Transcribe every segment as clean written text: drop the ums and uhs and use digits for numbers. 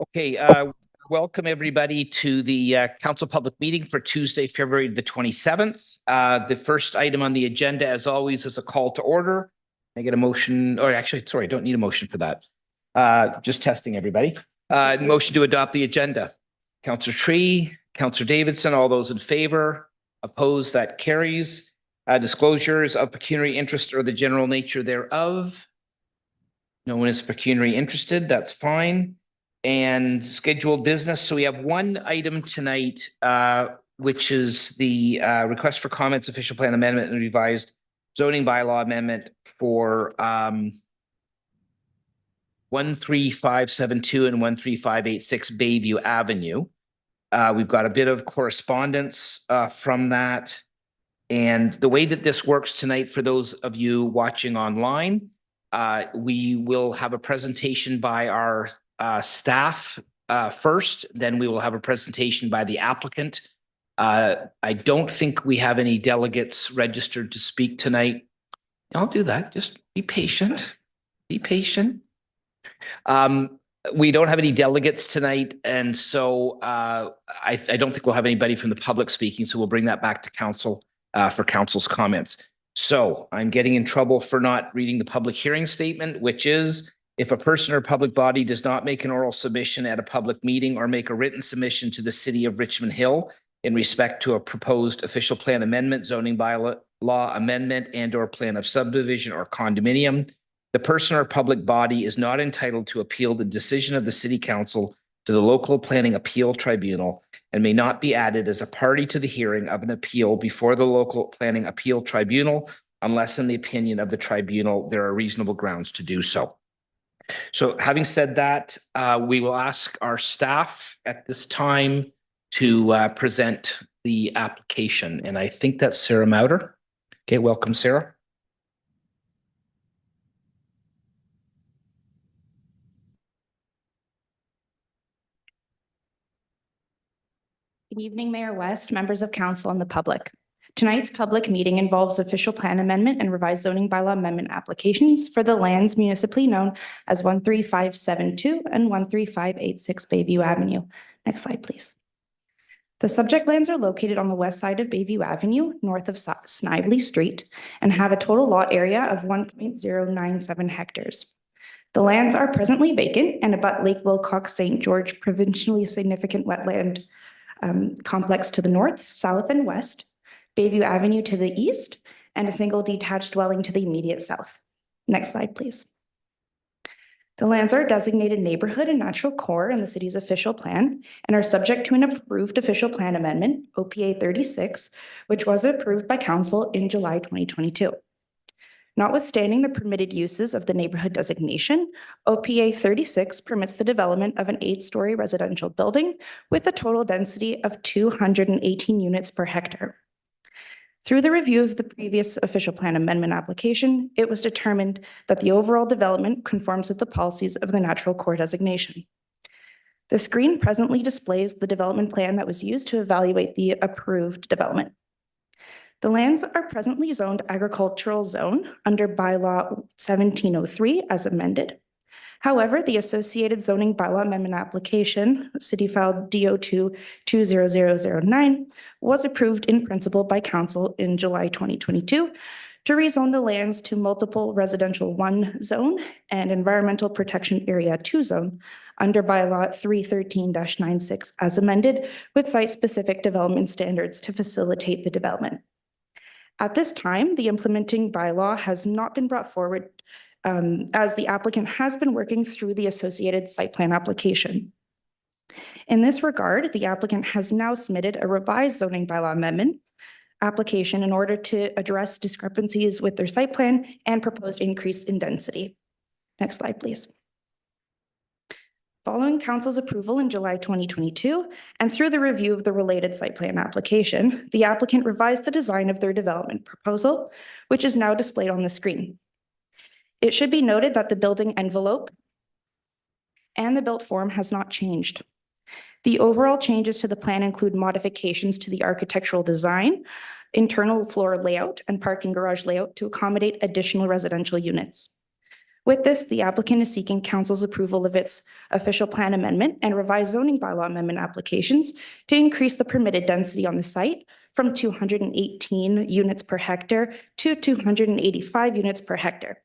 Okay, welcome everybody to the council public meeting for Tuesday, February the 27th. The first item on the agenda, as always, is a call to order. I get a motion, or actually, sorry, I don't need a motion for that. Just testing everybody. Motion to adopt the agenda. Councillor Tree, Councillor Davidson, all those in favor, opposed, that carries. Disclosures of pecuniary interest or the general nature thereof. No one is pecuniary interested, that's fine. And scheduled business. So we have one item tonight, which is the request for comments, official plan amendment and revised zoning bylaw amendment for 13572 and 13586 Bayview Avenue. We've got a bit of correspondence from that. And the way that this works tonight, for those of you watching online, we will have a presentation by our staff first, then we will have a presentation by the applicant. I don't think we have any delegates registered to speak tonight. I'll do that. Just be patient. Be patient. We don't have any delegates tonight, and so I don't think we'll have anybody from the public speaking, so we'll bring that back to council for council's comments. So I'm getting in trouble for not reading the public hearing statement, which is: if a person or public body does not make an oral submission at a public meeting or make a written submission to the city of Richmond Hill in respect to a proposed official plan amendment, zoning bylaw amendment, and or plan of subdivision or condominium, the person or public body is not entitled to appeal the decision of the city council to the local planning appeal tribunal and may not be added as a party to the hearing of an appeal before the local planning appeal tribunal unless, in the opinion of the tribunal, there are reasonable grounds to do so. So having said that, we will ask our staff at this time to present the application. And I think that's Sarah Mauder. Okay, welcome, Sarah. Good evening, Mayor West, members of council, and the public. Tonight's public meeting involves official plan amendment and revised zoning bylaw amendment applications for the lands municipally known as 13572 and 13586 Bayview Avenue. Next slide, please. The subject lands are located on the west side of Bayview Avenue, north of Snively Street, and have a total lot area of 1.097 hectares. The lands are presently vacant and abut Lake Wilcox St. George provincially significant wetland complex to the north, south, and west, Bayview Avenue to the east, and a single detached dwelling to the immediate south. Next slide, please. The lands are designated neighborhood and natural core in the city's official plan and are subject to an approved official plan amendment, OPA 36, which was approved by council in July 2022. Notwithstanding the permitted uses of the neighborhood designation, OPA 36 permits the development of an 8-story residential building with a total density of 218 units per hectare. Through the review of the previous official plan amendment application, it was determined that the overall development conforms with the policies of the natural core designation. The screen presently displays the development plan that was used to evaluate the approved development. The lands are presently zoned agricultural zone under bylaw 1703 as amended. However, the associated zoning bylaw amendment application, city file DO2 20009, was approved in principle by council in July 2022 to rezone the lands to multiple residential 1 zone and environmental protection area 2 zone under bylaw 313-96 as amended with site-specific development standards to facilitate the development. At this time, the implementing bylaw has not been brought forward as the applicant has been working through the associated site plan application. In this regard, the applicant has now submitted a revised zoning bylaw amendment application in order to address discrepancies with their site plan and proposed increase in density. Next slide, please. Following council's approval in July 2022, and through the review of the related site plan application, the applicant revised the design of their development proposal, which is now displayed on the screen. It should be noted that the building envelope and the built form has not changed. The overall changes to the plan include modifications to the architectural design, internal floor layout, and parking garage layout to accommodate additional residential units. With this, the applicant is seeking council's approval of its official plan amendment and revised zoning bylaw amendment applications to increase the permitted density on the site from 218 units per hectare to 285 units per hectare.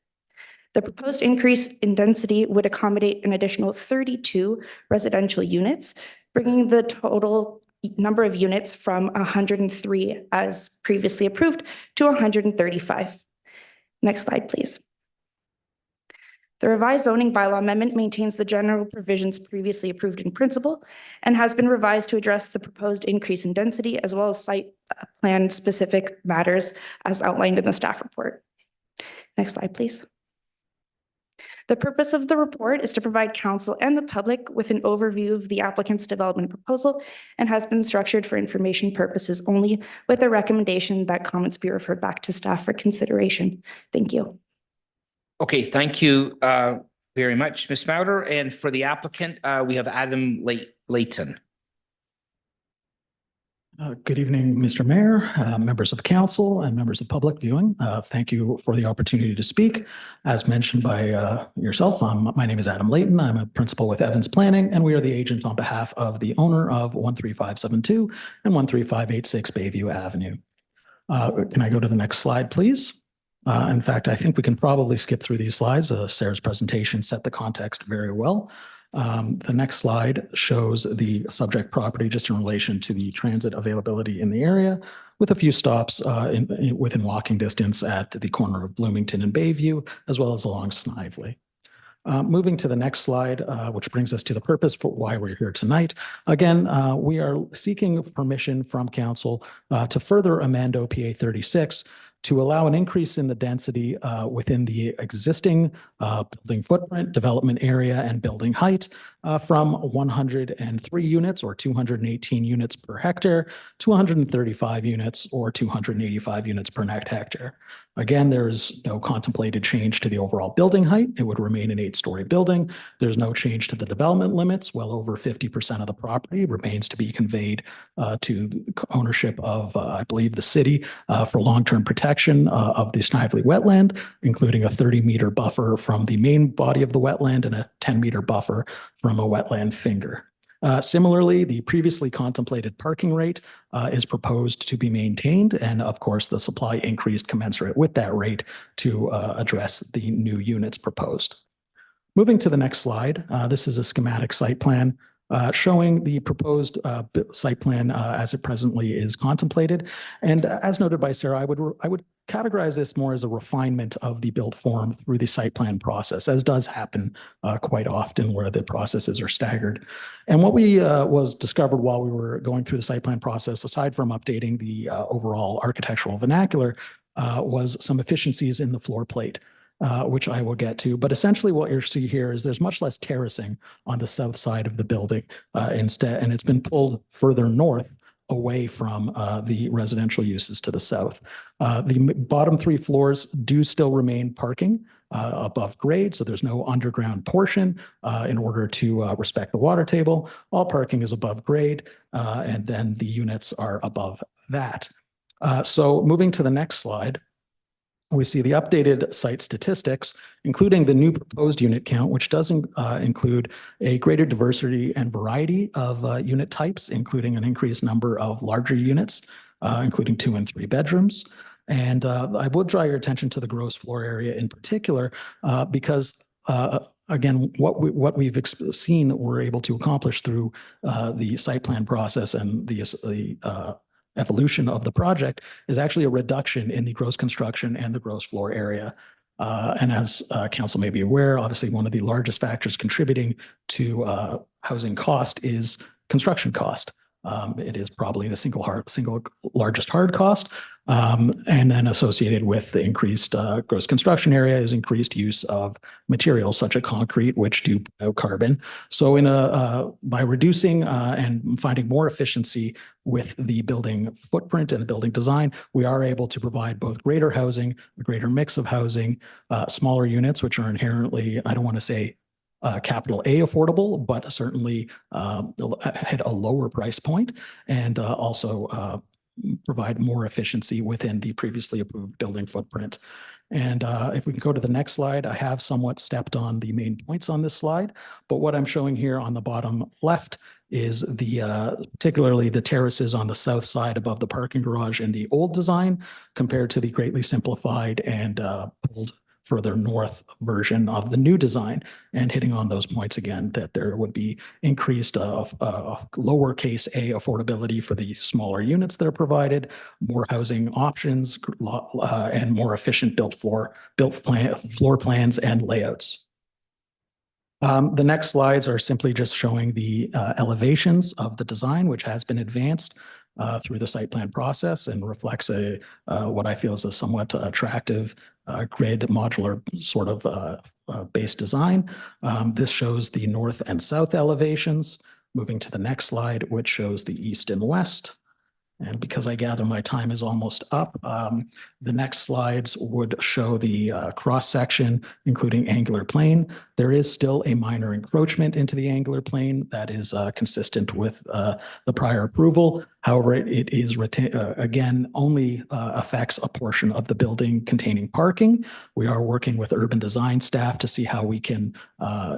The proposed increase in density would accommodate an additional 32 residential units, bringing the total number of units from 103 as previously approved to 135. Next slide, please. The revised zoning bylaw amendment maintains the general provisions previously approved in principle and has been revised to address the proposed increase in density as well as site plan specific matters as outlined in the staff report. Next slide, please. The purpose of the report is to provide council and the public with an overview of the applicant's development proposal and has been structured for information purposes only, with a recommendation that comments be referred back to staff for consideration. Thank you. Okay, thank you very much, Ms. Mauder. And for the applicant, we have Adam Layton. Good evening, Mr. Mayor, members of council and members of public viewing. Thank you for the opportunity to speak. As mentioned by yourself, my name is Adam Layton. I'm a principal with Evans Planning, and we are the agent on behalf of the owner of 13572 and 13586 Bayview Avenue. Can I go to the next slide, please? In fact, I think we can probably skip through these slides. Sarah's presentation set the context very well. The next slide shows the subject property just in relation to the transit availability in the area, with a few stops within walking distance at the corner of Bloomington and Bayview, as well as along Snively. Moving to the next slide, which brings us to the purpose for why we're here tonight. Again, we are seeking permission from council to further amend OPA 36 to allow an increase in the density within the existing building footprint, development area, and building height from 103 units or 218 units per hectare to 135 units or 285 units per net hectare. Again, there's no contemplated change to the overall building height. It would remain an 8-story building. There's no change to the development limits. Well over 50% of the property remains to be conveyed to ownership of, I believe, the city for long-term protection of the Snively wetland, including a 30-meter buffer from the main body of the wetland and a 10-meter buffer from a wetland finger. Similarly, the previously contemplated parking rate is proposed to be maintained, and of course, the supply increased commensurate with that rate to address the new units proposed. Moving to the next slide, this is a schematic site plan showing the proposed site plan as it presently is contemplated. And as noted by Sarah, I would categorize this more as a refinement of the built form through the site plan process, as does happen quite often where the processes are staggered. And what we was discovered while we were going through the site plan process, aside from updating the overall architectural vernacular, was some efficiencies in the floor plate. Which I will get to. But essentially what you see here is there's much less terracing on the south side of the building instead, and it's been pulled further north away from the residential uses to the south. The bottom 3 floors do still remain parking above grade, so there's no underground portion in order to respect the water table. All parking is above grade, and then the units are above that. So moving to the next slide, we see the updated site statistics, including the new proposed unit count, which does include a greater diversity and variety of unit types, including an increased number of larger units, including 2 and 3 bedrooms. And I would draw your attention to the gross floor area in particular, because again, what we've seen we're able to accomplish through the site plan process and the evolution of the project is actually a reduction in the gross construction and the gross floor area. And as council may be aware, obviously one of the largest factors contributing to housing cost is construction cost. It is probably the single largest hard cost. And then associated with the increased gross construction area is increased use of materials such as concrete, which do put out carbon. So by reducing and finding more efficiency with the building footprint and the building design, we are able to provide both greater housing, a greater mix of housing, smaller units, which are inherently, I don't want to say capital A affordable, but certainly hit a lower price point, and also provide more efficiency within the previously approved building footprint. And if we can go to the next slide, I have somewhat stepped on the main points on this slide, but what I'm showing here on the bottom left is particularly the terraces on the south side above the parking garage in the old design compared to the greatly simplified and pulled further north version of the new design, and hitting on those points again, that there would be increased lowercase a affordability for the smaller units that are provided, more housing options, and more efficient floor plans and layouts. The next slides are simply just showing the elevations of the design, which has been advanced through the site plan process and reflects what I feel is a somewhat attractive grid modular sort of base design. This shows the north and south elevations. Moving to the next slide, which shows the east and west. And because I gather my time is almost up, the next slides would show the cross section, including angular plane. There is still a minor encroachment into the angular plane that is consistent with the prior approval. However, it is again only affects a portion of the building containing parking. We are working with urban design staff to see how we can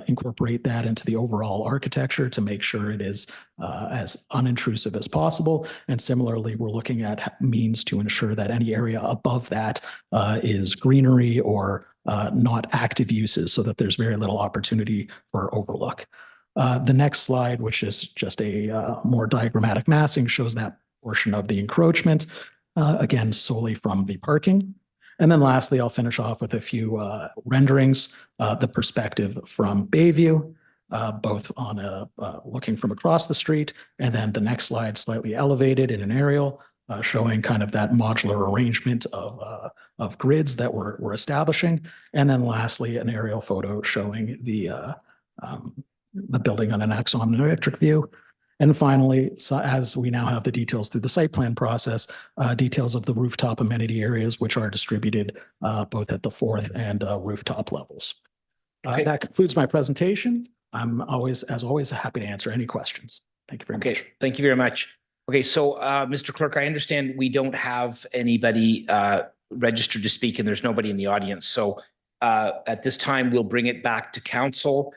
incorporate that into the overall architecture to make sure it is as unintrusive as possible. And similarly, we're looking at means to ensure that any area above that is greenery or not active uses, so that there's very little opportunity for overlook. The next slide, which is just a more diagrammatic massing, shows that portion of the encroachment, again, solely from the parking. And then lastly, I'll finish off with a few renderings, the perspective from Bayview, both on looking from across the street, and then the next slide slightly elevated in an aerial, showing kind of that modular arrangement of grids that we're establishing. And then lastly, an aerial photo showing the building on an axonometric view. And finally, so as we now have the details through the site plan process, details of the rooftop amenity areas, which are distributed both at the fourth and rooftop levels. That concludes my presentation. I'm always, as always, happy to answer any questions. Thank you very much. Thank you very much. Okay, so Mr. Clerk, I understand we don't have anybody registered to speak and there's nobody in the audience. So at this time, we'll bring it back to council.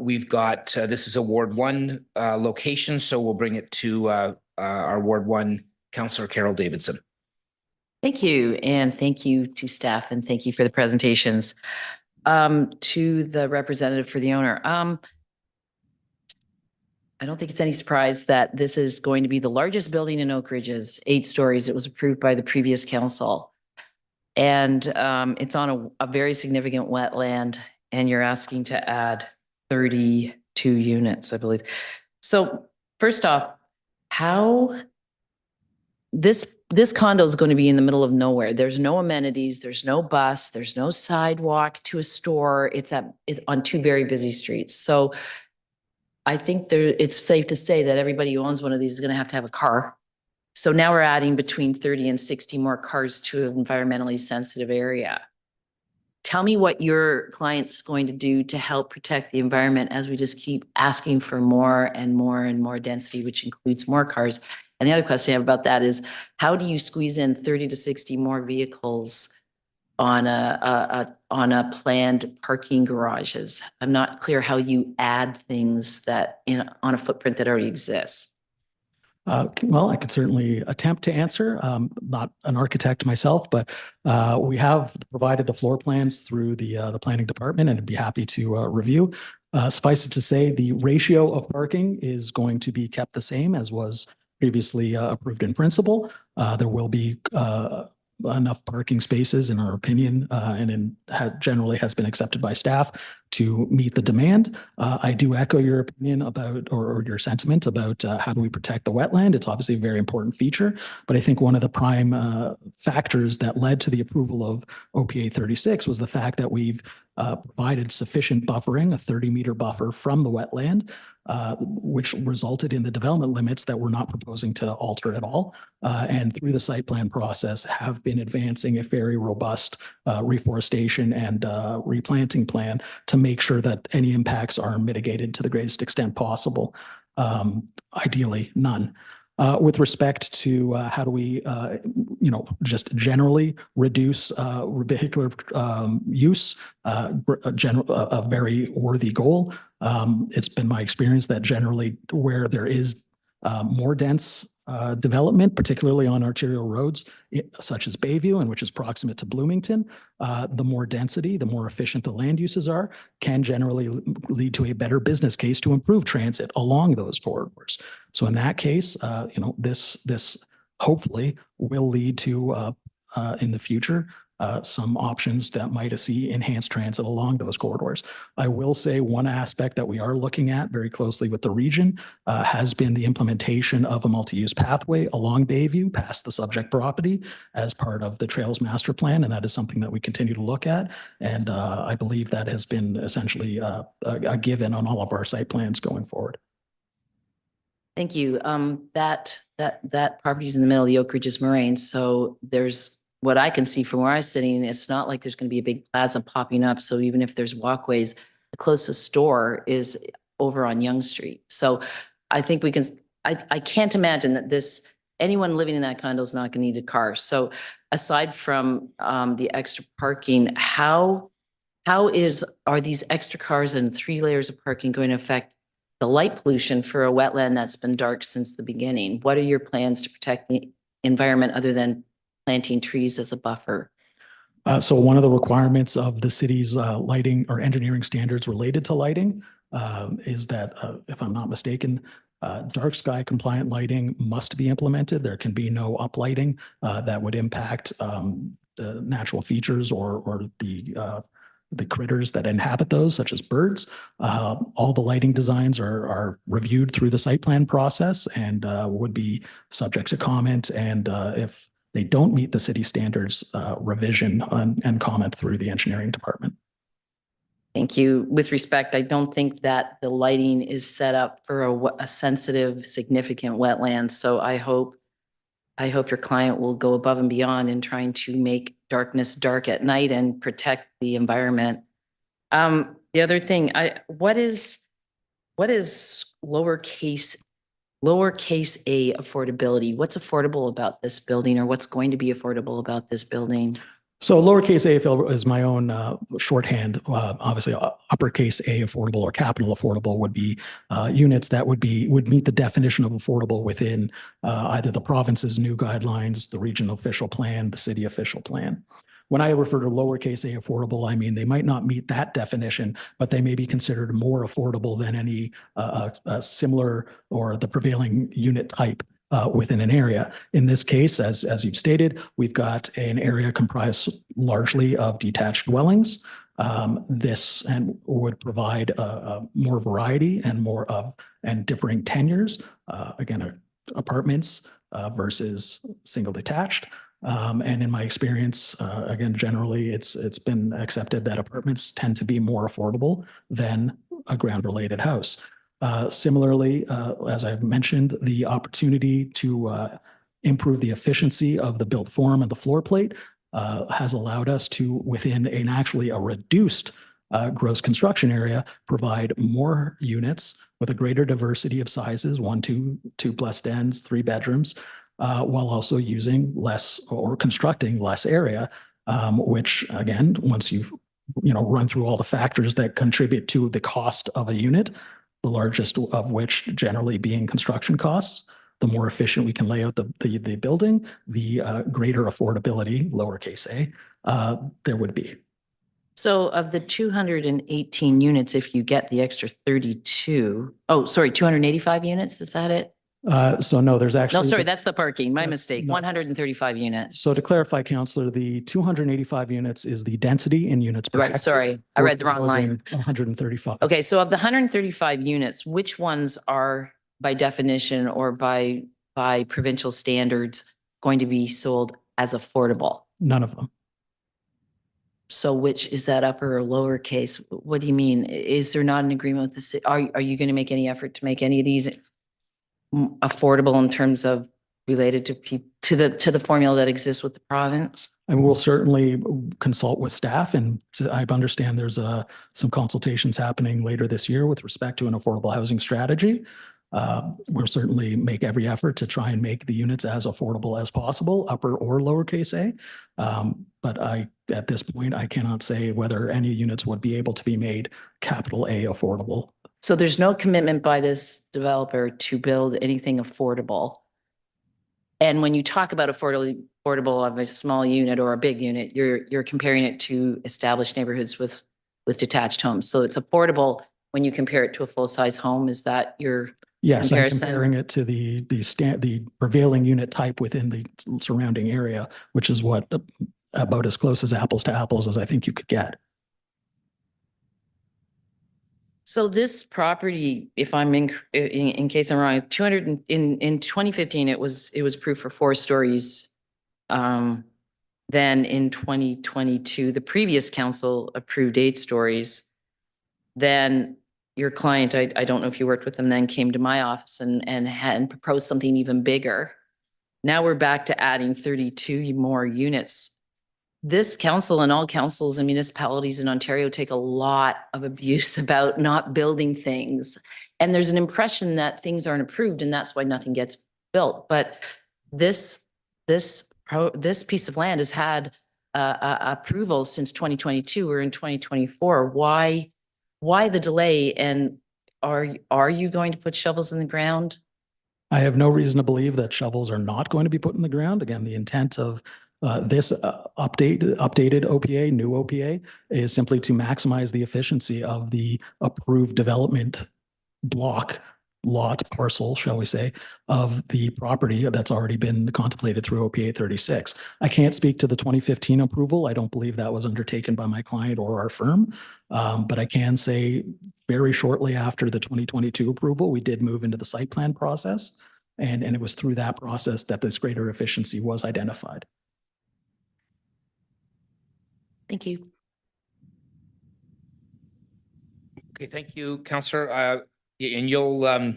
We've got, this is a Ward 1 location, so we'll bring it to our Ward 1 Councillor Carol Davidson. Thank you. And thank you to staff and thank you for the presentations. To the representative for the owner. I don't think it's any surprise that this is going to be the largest building in Oak Ridges, 8 stories. It was approved by the previous council. And it's on a very significant wetland, and you're asking to add 32 units, I believe. So first off, how this condo is going to be in the middle of nowhere. There's no amenities, there's no bus, there's no sidewalk to a store. It's on 2 very busy streets. So I think it's safe to say that everybody who owns one of these is going to have a car. So now we're adding between 30 and 60 more cars to an environmentally sensitive area. Tell me what your client's going to do to help protect the environment as we just keep asking for more and more and more density, which includes more cars. And the other question I have about that is, how do you squeeze in 30 to 60 more vehicles on a planned parking garages? I'm not clear how you add things that on a footprint that already exists. Well, I could certainly attempt to answer. Not an architect myself, but we have provided the floor plans through the planning department, and I'd be happy to review. Suffice it to say, the ratio of parking is going to be kept the same as was previously approved in principle. There will be enough parking spaces, in our opinion, and generally has been accepted by staff to meet the demand. I do echo your opinion about, or your sentiment about how do we protect the wetland. It's obviously a very important feature, but I think one of the prime factors that led to the approval of OPA 36 was the fact that we've provided sufficient buffering, a 30-meter buffer from the wetland, which resulted in the development limits that we're not proposing to alter at all. And through the site plan process have been advancing a very robust reforestation and replanting plan to make sure that any impacts are mitigated to the greatest extent possible. Ideally, none. With respect to how do we, just generally reduce vehicular use, a very worthy goal. It's been my experience that generally where there is more dense development, particularly on arterial roads such as Bayview, and which is proximate to Bloomington, the more density, the more efficient the land uses are, can generally lead to a better business case to improve transit along those corridors. So in that case, this hopefully will lead to in the future some options that might see enhanced transit along those corridors. I will say one aspect that we are looking at very closely with the region has been the implementation of a multi-use pathway along Bayview past the subject property as part of the Trails Master Plan, and that is something that we continue to look at. And I believe that has been essentially a given on all of our site plans going forward. Thank you. That property is in the middle of the Oak Ridges Moraine. So there's what I can see from where I'm sitting, it's not like there's going to be a big plaza popping up. So even if there's walkways, the closest store is over on Yonge Street. So I think we can, I can't imagine that anyone living in that condo is not going to need a car. So aside from the extra parking, are these extra cars and 3 layers of parking going to affect the light pollution for a wetland that's been dark since the beginning? What are your plans to protect the environment other than planting trees as a buffer? So one of the requirements of the city's lighting or engineering standards related to lighting is that, if I'm not mistaken, dark sky compliant lighting must be implemented. There can be no uplighting that would impact the natural features or the critters that inhabit those, such as birds. All the lighting designs are reviewed through the site plan process and would be subject to comment. And if they don't meet the city standards, revision and comment through the engineering department. Thank you. With respect, I don't think that the lighting is set up for a sensitive, significant wetland. So I hope your client will go above and beyond in trying to make darkness dark at night and protect the environment. The other thing, what is lowercase a affordability? What's affordable about this building, or what's going to be affordable about this building? So lowercase a is my own shorthand. Obviously, uppercase a affordable or capital affordable would be units that would meet the definition of affordable within either the province's new guidelines, the regional official plan, the city official plan. When I refer to lowercase a affordable, I mean they might not meet that definition, but they may be considered more affordable than any similar or the prevailing unit type within an area. In this case, as you've stated, we've got an area comprised largely of detached dwellings. This would provide more variety and differing tenures. Again, apartments versus single detached. And in my experience, again, generally it's been accepted that apartments tend to be more affordable than a ground related house. Similarly, as I've mentioned, the opportunity to improve the efficiency of the built form and the floor plate has allowed us to, within a reduced gross construction area, provide more units with a greater diversity of sizes, 1, 2 plus dens, 3 bedrooms, while also using less or constructing less area, which again, once you've run through all the factors that contribute to the cost of a unit, the largest of which generally being construction costs, the more efficient we can lay out the building, the greater affordability, lowercase a, there would be. So of the 218 units, if you get the extra 285 units, is that it? So no, there's actually. No, sorry, that's the parking. My mistake. 135 units. So to clarify, Councillor, the 285 units is the density in units per Right, hectare. sorry, I read the wrong line. 135. Okay, so of the 135 units, which ones are by definition or by provincial standards going to be sold as affordable? None of them. So which is that, upper or lower case? What do you mean? Is there not an agreement with the city? Are you going to make any effort to make any of these affordable in terms of related to the formula that exists with the province? And we'll certainly consult with staff, and I understand there's some consultations happening later this year with respect to an affordable housing strategy. We'll certainly make every effort to try and make the units as affordable as possible, upper or lowercase a. But at this point, I cannot say whether any units would be able to be made capital A affordable. So there's no commitment by this developer to build anything affordable. And when you talk about affordable of a small unit or a big unit, you're comparing it to established neighborhoods with detached homes. So it's affordable when you compare it to a full-size home. Is that your Yes, I'm comparison? comparing it to the prevailing unit type within the surrounding area, which is what about as close as apples to apples as I think you could get. So this property, if I'm in case I'm wrong, 200 in 2015, it was approved for 4 stories. Then in 2022, the previous council approved 8 stories. Then your client, I don't know if you worked with them then, came to my office and proposed something even bigger. Now we're back to adding 32 more units. This council and all councils and municipalities in Ontario take a lot of abuse about not building things. And there's an impression that things aren't approved and that's why nothing gets built. But this piece of land has had approval since 2022. We're in 2024. Why the delay? And are you going to put shovels in the ground? I have no reason to believe that shovels are not going to be put in the ground. Again, the intent of this updated OPA, new OPA, is simply to maximize the efficiency of the approved development block, lot, parcel, shall we say, of the property that's already been contemplated through OPA 36. I can't speak to the 2015 approval. I don't believe that was undertaken by my client or our firm. But I can say very shortly after the 2022 approval, we did move into the site plan process. And it was through that process that this greater efficiency was identified. Thank you. Okay, thank you, Councillor. And you'll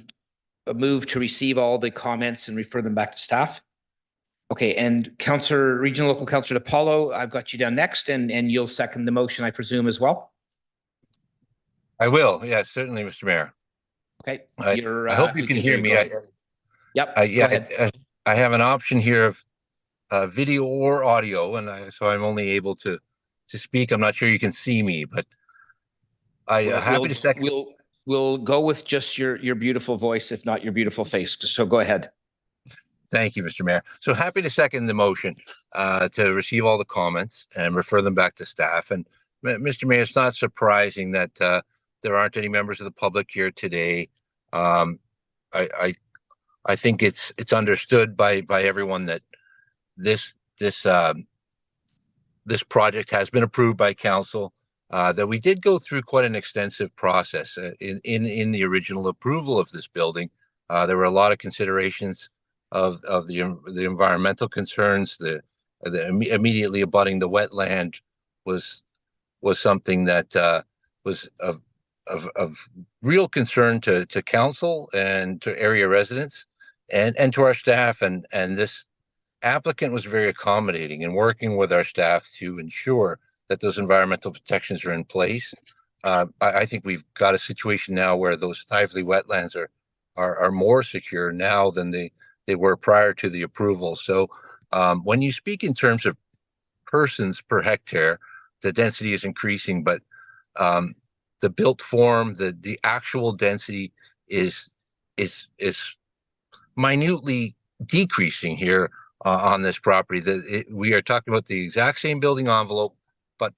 move to receive all the comments and refer them back to staff. Okay, and Regional Local Councillor DiPaolo, I've got you down next, and you'll second the motion, I presume, as well? I will. Yes, certainly, Mr. Mayor. Okay. I hope you can hear me. Yep. I have an option here of video or audio, and so I'm only able to speak. I'm not sure you can see me, but happy to second. We'll go with just your beautiful voice, if not your beautiful face. So go ahead. Thank you, Mr. Mayor. So happy to second the motion to receive all the comments and refer them back to staff. And Mr. Mayor, it's not surprising that there aren't any members of the public here today. I think it's understood by everyone that this project has been approved by council. That we did go through quite an extensive process in the original approval of this building. There were a lot of considerations of the environmental concerns. The immediately abutting the wetland was something that was of real concern to council and to area residents and to our staff. And this applicant was very accommodating in working with our staff to ensure that those environmental protections are in place. I think we've got a situation now where those lively wetlands are more secure now than they were prior to the approval. So when you speak in terms of persons per hectare, the density is increasing, but the built form, the actual density is minutely decreasing here on this property. We are talking about the exact same building envelope, but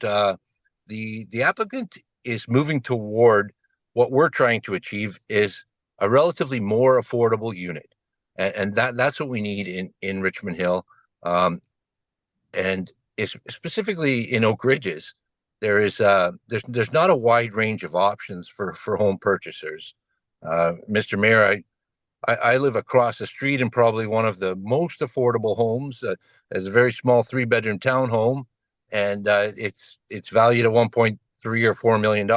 the applicant is moving toward what we're trying to achieve is a relatively more affordable unit, and that's what we need in Richmond Hill, and it's specifically in Oak Ridges. There's not a wide range of options for home purchasers. Mr. Mayor, I live across the street in probably one of the most affordable homes. As a very small 3-bedroom townhome, and it's valued at $1.3 or $4 million.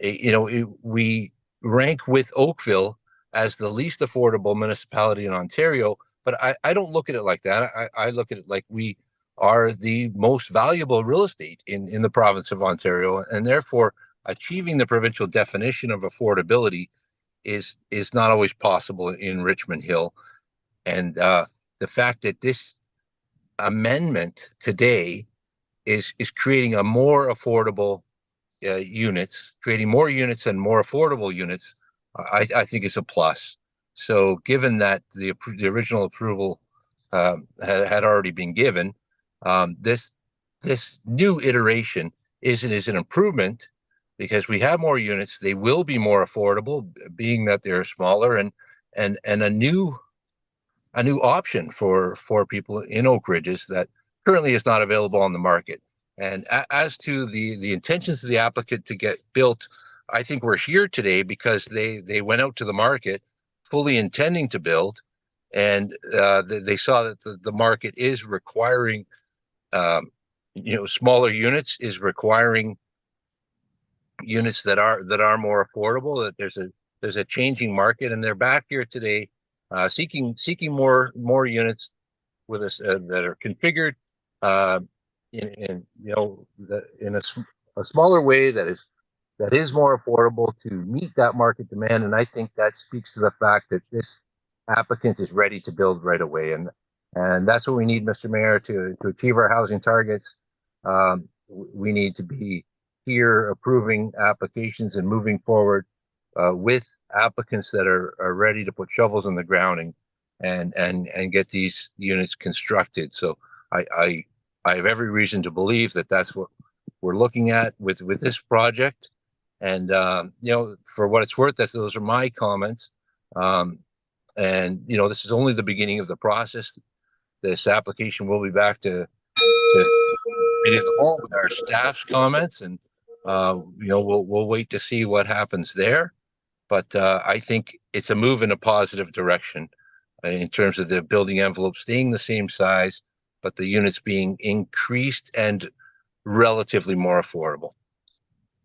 And we rank with Oakville as the least affordable municipality in Ontario, but I don't look at it like that. I look at it like we are the most valuable real estate in the province of Ontario, and therefore achieving the provincial definition of affordability is not always possible in Richmond Hill. And the fact that this amendment today is creating a more affordable units, creating more units and more affordable units, I think is a plus. So given that the original approval had already been given, this new iteration is an improvement because we have more units. They will be more affordable, being that they're smaller, and a new option for people in Oak Ridges that currently is not available on the market. And as to the intentions of the applicant to get built, I think we're here today because they went out to the market fully intending to build, and they saw that the market is requiring, smaller units, is requiring units that are more affordable. That there's a changing market, and they're back here today, seeking more units with us that are configured in a smaller way that is more affordable to meet that market demand. And I think that speaks to the fact that this applicant is ready to build right away, and that's what we need, Mr. Mayor, to achieve our housing targets. We need to be here approving applications and moving forward with applicants that are ready to put shovels in the ground and get these units constructed. So I have every reason to believe that that's what we're looking at with this project. And for what it's worth, those are my comments. And this is only the beginning of the process. This application will be back to committee of the whole with our staff's comments, and we'll wait to see what happens there. But I think it's a move in a positive direction in terms of the building envelope staying the same size, but the units being increased and relatively more affordable.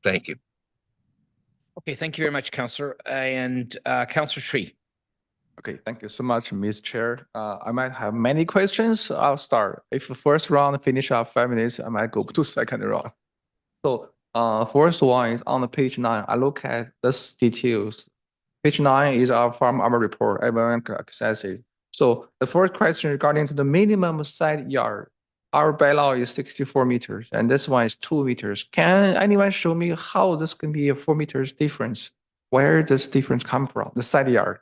Thank you. Okay, thank you very much, Councillor. And Councillor Shree. Okay, thank you so much, Ms. Chair. I might have many questions. I'll start. If the first round finish up 5 minutes, I might go to second round. So first one is on the page 9. I look at this details. Page 9 is our farm armor report. Everyone can access it. So the first question regarding to the minimum side yard. Our bylaw is 64 meters, and this one is 2 meters. Can anyone show me how this can be a 4 meters difference? Where does difference come from? The side yard.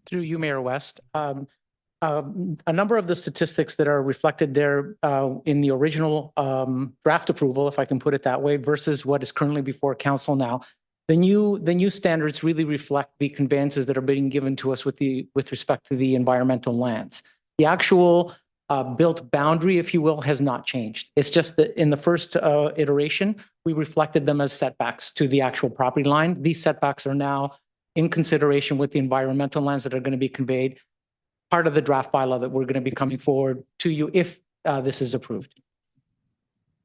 Through you, Mayor West. A number of the statistics that are reflected there in the original draft approval, if I can put it that way, versus what is currently before council now. The new standards really reflect the conveyances that are being given to us with respect to the environmental lands. The actual built boundary, if you will, has not changed. It's just that in the first iteration, we reflected them as setbacks to the actual property line. These setbacks are now in consideration with the environmental lands that are going to be conveyed, part of the draft bylaw that we're going to be coming forward to you if this is approved.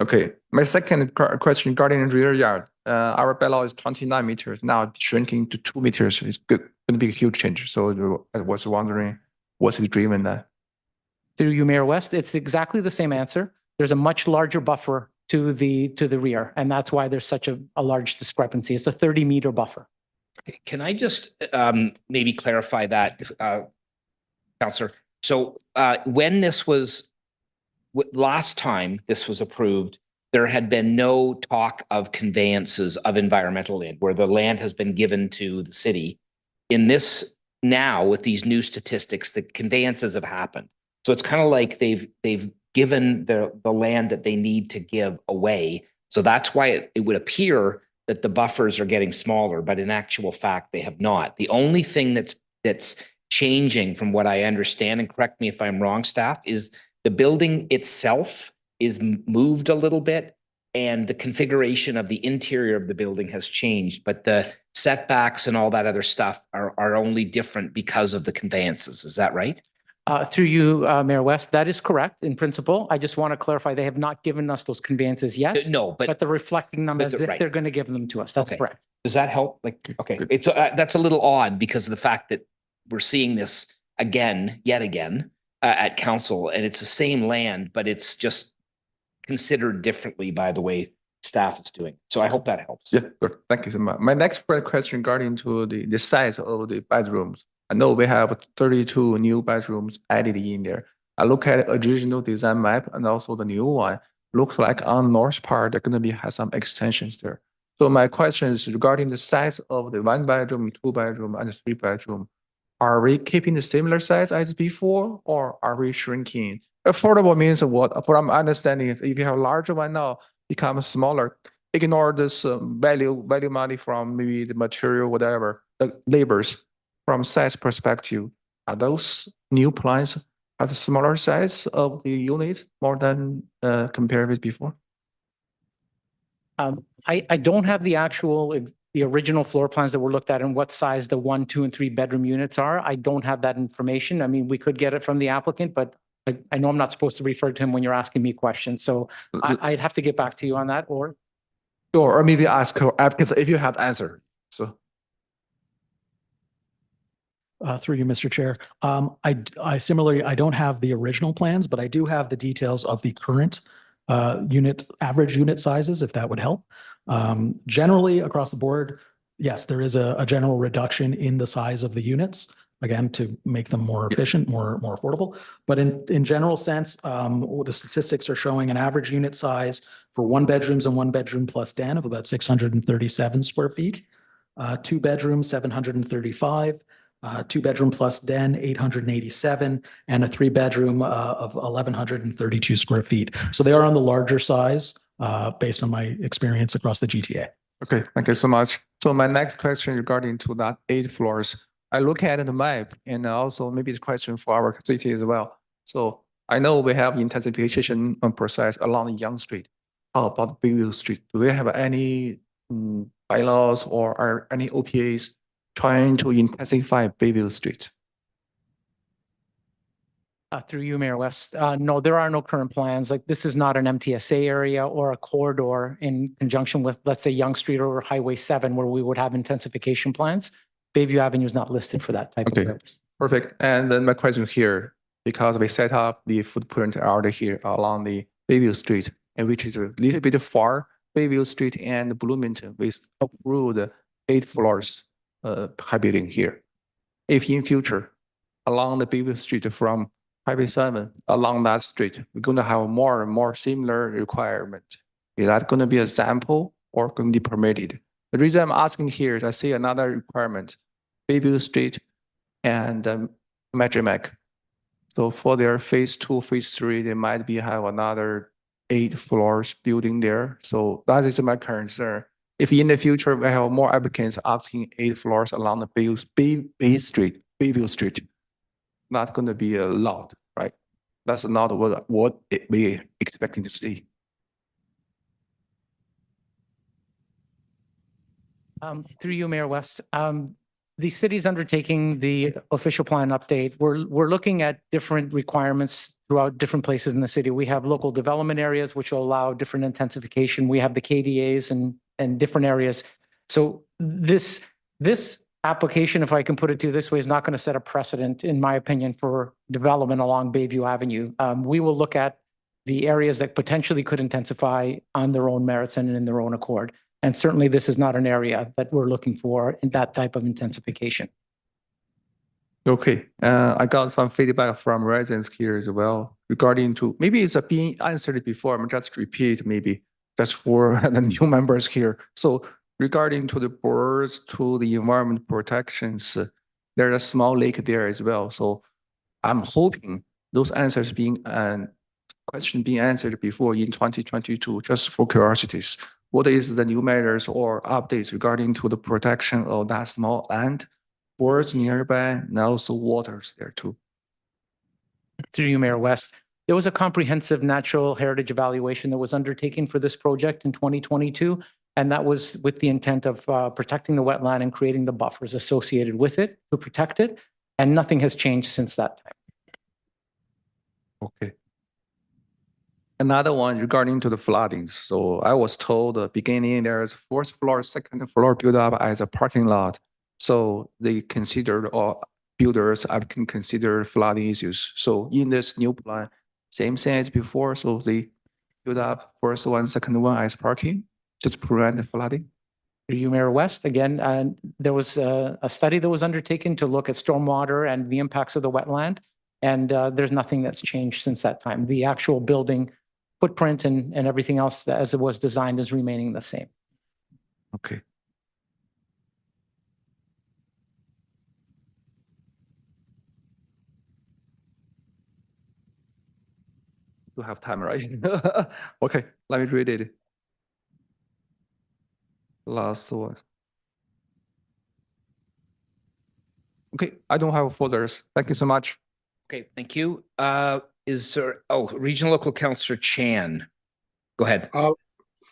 Okay, my second question regarding the rear yard. Our bylaw is 29 meters, now shrinking to 2 meters. It's going to be a huge change. So I was wondering, what's the driven that? Through you, Mayor West, it's exactly the same answer. There's a much larger buffer to the rear, and that's why there's such a large discrepancy. It's a 30-meter buffer. Okay, can I just maybe clarify that, Councillor? So when this was, last time this was approved, there had been no talk of conveyances of environmental land where the land has been given to the city. In this now, with these new statistics, the conveyances have happened. So it's kind of like they've given the land that they need to give away. So that's why it would appear that the buffers are getting smaller, but in actual fact, they have not. The only thing that's changing from what I understand, and correct me if I'm wrong, staff, is the building itself is moved a little bit and the configuration of the interior of the building has changed, but the setbacks and all that other stuff are only different because of the conveyances. Is that right? Through you, Mayor West, that is correct in principle. I just want to clarify, they have not given us those conveyances yet. No, but they're reflecting them as if right. they're going to give them to us. That's correct. Does that help? Like, okay, it's that's a little odd because of the fact that we're seeing this yet again at council, and it's the same land, but it's just considered differently by the way staff is doing. So I hope that helps. Yeah, good. Thank you so much. My next question regarding to the size of the bedrooms. I know we have 32 new bedrooms added in there. I look at the original design map and also the new one. Looks like on north part, they're gonna have some extensions there. So my question is regarding the size of the 1 bedroom, 2 bedroom, and 3 bedroom. Are we keeping the similar size as before, or are we shrinking? Affordable means what? From my understanding is if you have a larger one now, become smaller. Ignore this value money from maybe the material, whatever, the labors. From size perspective, are those new plans has a smaller size of the unit more than compared with before? I don't have the the original floor plans that were looked at and what size the 1, 2, and 3 bedroom units are. I don't have that information. I mean, we could get it from the applicant, but I know I'm not supposed to refer to him when you're asking me questions. So I'd have to get back to you on that, or Or maybe ask our applicants if you have answer. So Through you, Mr. Chair. I similarly, I don't have the original plans, but I do have the details of the current average unit sizes, if that would help. Generally, across the board, yes, there is a general reduction in the size of the units, again, to make them more efficient, more affordable. But in general sense, the statistics are showing an average unit size for 1 bedrooms and 1 bedroom plus den of about 637 square feet. 2 bedrooms, 735. 2 bedroom plus den, 887, and a 3 bedroom of 1,132 square feet. So they are on the larger size based on my experience across the GTA. okay, thank you so much. So my next question regarding to that 8 floors. I look at the map and also maybe it's a question for our city as well. So I know we have intensification process along Young Street. How about Bayview Street? Do we have any bylaws or are any OPAs trying to intensify Bayview Street? through you, Mayor West. No, there are no current plans. Like this is not an MTSA area or a corridor in conjunction with, let's say, Young Street or Highway 7, where we would have intensification plans. Bayview Avenue is not listed for that type Okay. of purpose. Perfect. And then my question here, because we set up the footprint order here along the Bayview Street, and which is a little bit far, Bayview Street and Bloomington with approved 8 floors high building here. If in future, along the Bayview Street from Highway 7, along that street, we're going to have more and more similar requirement. Is that going to be a sample or going to be permitted? The reason I'm asking here is I see another requirement, Bayview Street and Mac. So for their phase 2, phase 3, they might be have another 8 floors building there. So that is my concern. If in the future we have more applicants asking 8 floors along the Bayview Street, not going to be a lot, right? That's not what we expecting to see. Through you, Mayor West. The city's undertaking the official plan update. We're looking at different requirements throughout different places in the city. We have local development areas which will allow different intensification. We have the KDAs and different areas. So this application, if I can put it to you this way, is not going to set a precedent, in my opinion, for development along Bayview Avenue. We will look at the areas that potentially could intensify on their own merits and in their own accord. And certainly this is not an area that we're looking for in that type of intensification. Okay, I got some feedback from residents here as well regarding to, maybe it's being answered before, I'm just repeat maybe just for the new members here. So regarding to the birds, to the environment protections, there's a small lake there as well. So I'm hoping those answers question being answered before in 2022, just for curiosities. What is the new measures or updates regarding to the protection of that small land, birds nearby, and also waters there too? Through you, Mayor West. There was a comprehensive natural heritage evaluation that was undertaken for this project in 2022. And that was with the intent of protecting the wetland and creating the buffers associated with it to protect it. And nothing has changed since that time. Okay. Another one regarding to the floodings. So I was told beginning there is 4th floor, 2nd floor built up as a parking lot. So they considered, or builders can consider flooding issues. So in this new plan, same thing as before. So they build up first one, second one as parking, just prevent the flooding. Through you, Mayor West, again, there was a study that was undertaken to look at stormwater and the impacts of the wetland. And there's nothing that's changed since that time. The actual building footprint and everything else that as it was designed is remaining the same. Okay. You have time, right? Okay, let me read it. Last one. Okay, I don't have furthers. Thank you so much. Okay, thank you. Is there, Regional Local Councillor Chan. Go ahead.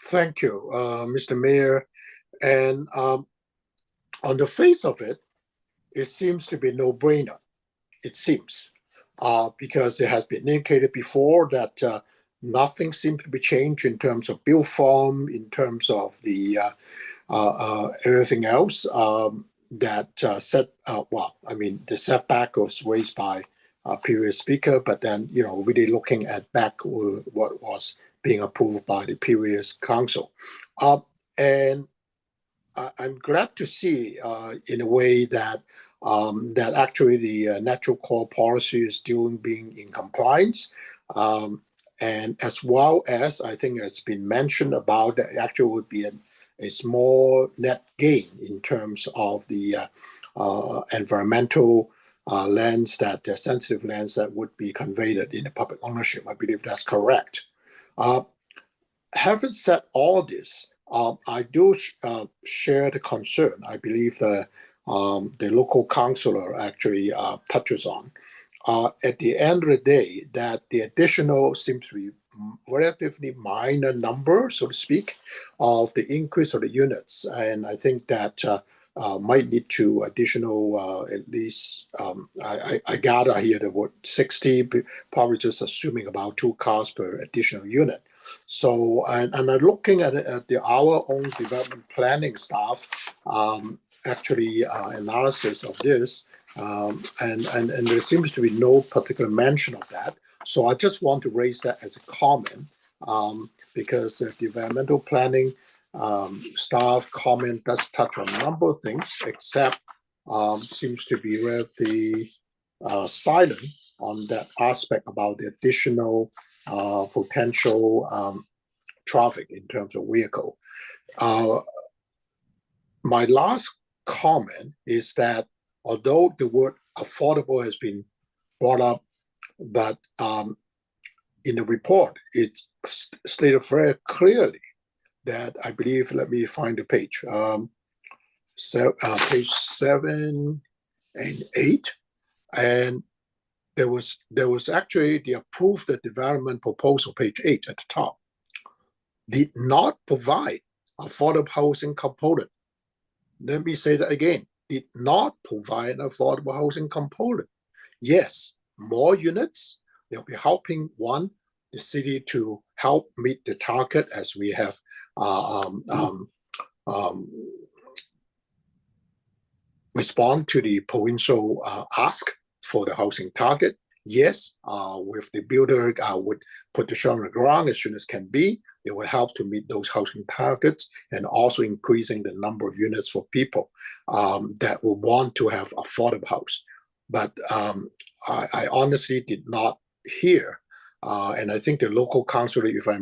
Thank you, Mr. Mayor. And on the face of it, it seems to be no-brainer. It seems, because it has been indicated before that nothing seems to be changed in terms of bill form, in terms of the everything else that the setback was raised by a previous speaker, but then, really looking at back what was being approved by the previous council. And I'm glad to see in a way that that actually the natural core policy is still being in compliance. And as well as I think it's been mentioned about that actually would be a small net gain in terms of the environmental lands, that sensitive lands that would be conveyed in the public ownership. I believe that's correct. Having said all this, I do share the concern. I believe the local councillor actually touches on. At the end of the day, that the additional seems to be relatively minor number, so to speak, of the increase of the units. And I think that might lead to additional, at least, I gather here the word 60, probably just assuming about 2 cars per additional unit. So, and I'm looking at our own development planning staff, actually analysis of this, and there seems to be no particular mention of that. So I just want to raise that as a comment, because the developmental planning staff comment does touch on a number of things, except seems to be relatively silent on that aspect about the additional potential traffic in terms of vehicle. My last comment is that although the word affordable has been brought up, but in the report, it's stated very clearly that I believe, let me find the page, page 7 and 8, and there was actually the approved development proposal, page 8 at the top, did not provide affordable housing component. Let me say that again, did not provide an affordable housing component. Yes, more units, they'll be helping the city to help meet the target as we have respond to the provincial ask for the housing target. Yes, with the builder would put the shovel on the ground as soon as can be, it will help to meet those housing targets and also increasing the number of units for people that will want to have affordable house. But I honestly did not hear, and I think the local council, if I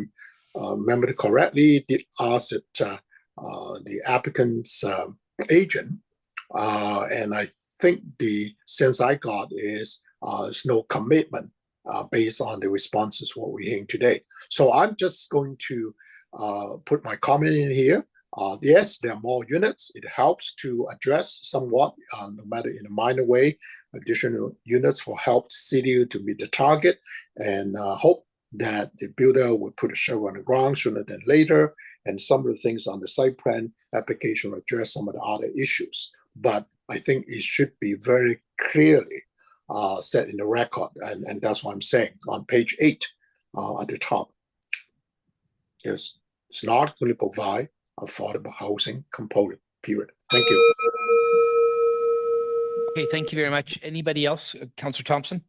remember correctly, did ask it, the applicant's agent, and I think the sense I got is there's no commitment based on the responses what we're hearing today. So I'm just going to put my comment in here. Yes, there are more units. It helps to address somewhat, no matter in a minor way, additional units for help the city to meet the target, and hope that the builder would put a shovel on the ground sooner than later, and some of the things on the site plan application will address some of the other issues. But I think it should be very clearly set in the record, and that's what I'm saying on page 8 at the top. It's not going to provide affordable housing component, period. Thank you. Okay, thank you very much. Anybody else? Councillor Thompson?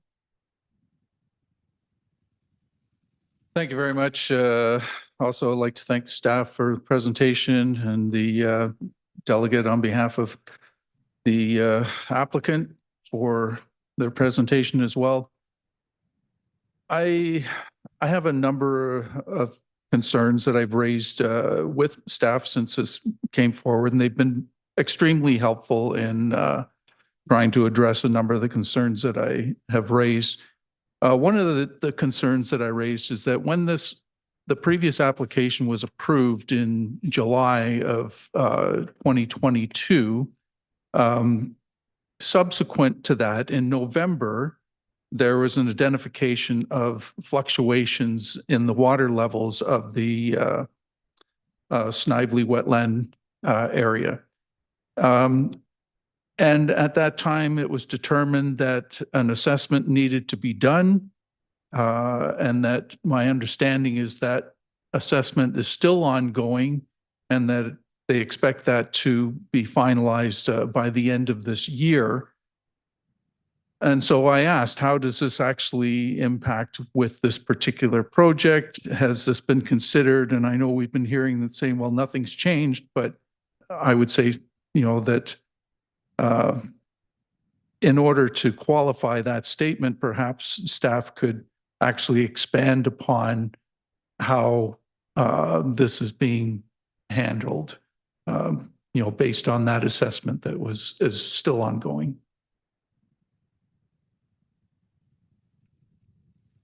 Thank you very much. Also, I'd like to thank the staff for the presentation and the delegate on behalf of the applicant for their presentation as well. I have a number of concerns that I've raised with staff since this came forward, and they've been extremely helpful in trying to address a number of the concerns that I have raised. One of the concerns that I raised is that when the previous application was approved in July of 2022, subsequent to that, in November, there was an identification of fluctuations in the water levels of the Snively wetland area. And at that time, it was determined that an assessment needed to be done. And that my understanding is that assessment is still ongoing and that they expect that to be finalized by the end of this year. And so I asked, how does this actually impact with this particular project? Has this been considered? And I know we've been hearing that saying, well, nothing's changed, but I would say, that in order to qualify that statement, perhaps staff could actually expand upon how this is being handled, based on that assessment that is still ongoing.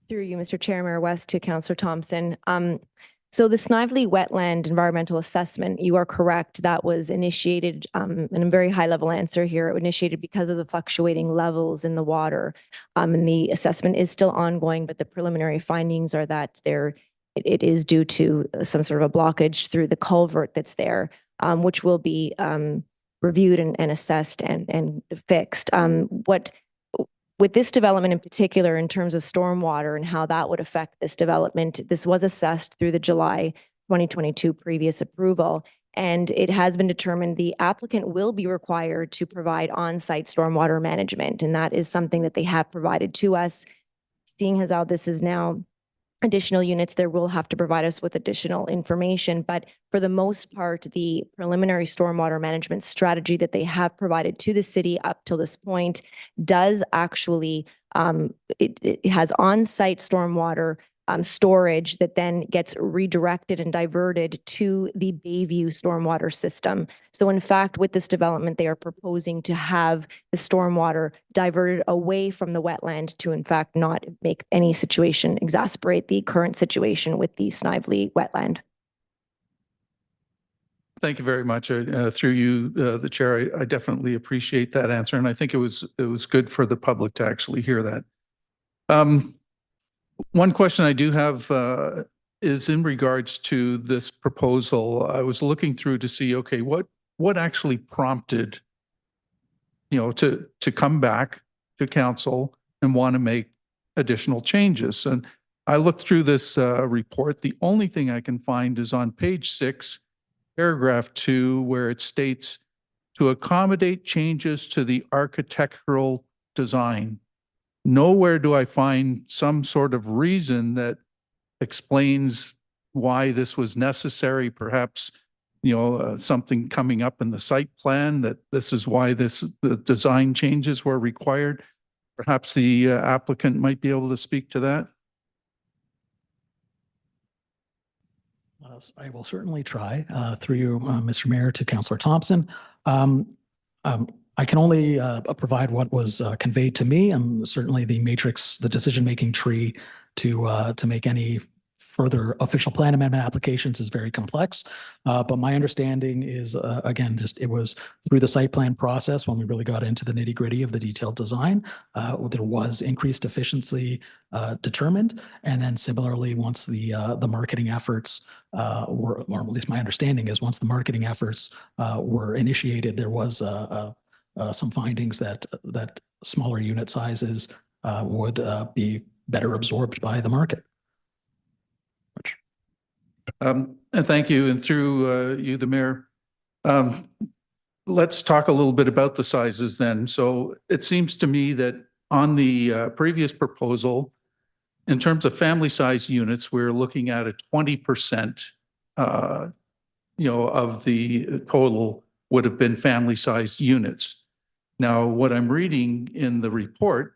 Through you, Mr. Chair, Mayor West, to Councillor Thompson. So the Snively Wetland Environmental Assessment, you are correct, that was initiated, and a very high level answer here, it was initiated because of the fluctuating levels in the water. And the assessment is still ongoing, but the preliminary findings are that it is due to some sort of a blockage through the culvert that's there, which will be reviewed and assessed and fixed. With this development in particular, in terms of stormwater and how that would affect this development, this was assessed through the July 2022 previous approval, and it has been determined the applicant will be required to provide on-site stormwater management, and that is something that they have provided to us. Seeing as how this is now additional units, there will have to provide us with additional information. But for the most part, the preliminary stormwater management strategy that they have provided to the city up till this point does actually, it has on-site stormwater storage that then gets redirected and diverted to the Bayview stormwater system. So in fact, with this development, they are proposing to have the stormwater diverted away from the wetland to in fact not make any situation exacerbate the current situation with the Snively wetland. Thank you very much. Through you, the chair, I definitely appreciate that answer. And I think it was good for the public to actually hear that. One question I do have is in regards to this proposal. I was looking through to see, okay, what actually prompted, to come back to council and want to make additional changes. And I looked through this report. The only thing I can find is on page 6, paragraph 2, where it states to accommodate changes to the architectural design. Nowhere do I find some sort of reason that explains why this was necessary. Perhaps, something coming up in the site plan that this is why the design changes were required. Perhaps the applicant might be able to speak to that. I will certainly try through you, Mr. Mayor, to Councillor Thompson. I can only provide what was conveyed to me. Certainly the matrix, the decision-making tree to make any further official plan amendment applications is very complex. But my understanding is, again, it was through the site plan process when we really got into the nitty-gritty of the detailed design. There was increased efficiency determined. And then similarly, once the marketing efforts were, or at least my understanding is once the marketing efforts were initiated, there was some findings that smaller unit sizes would be better absorbed by the market. And thank you. And through you, the mayor, let's talk a little bit about the sizes then. So it seems to me that on the previous proposal, in terms of family size units, we're looking at a 20%, of the total would have been family sized units. Now, what I'm reading in the report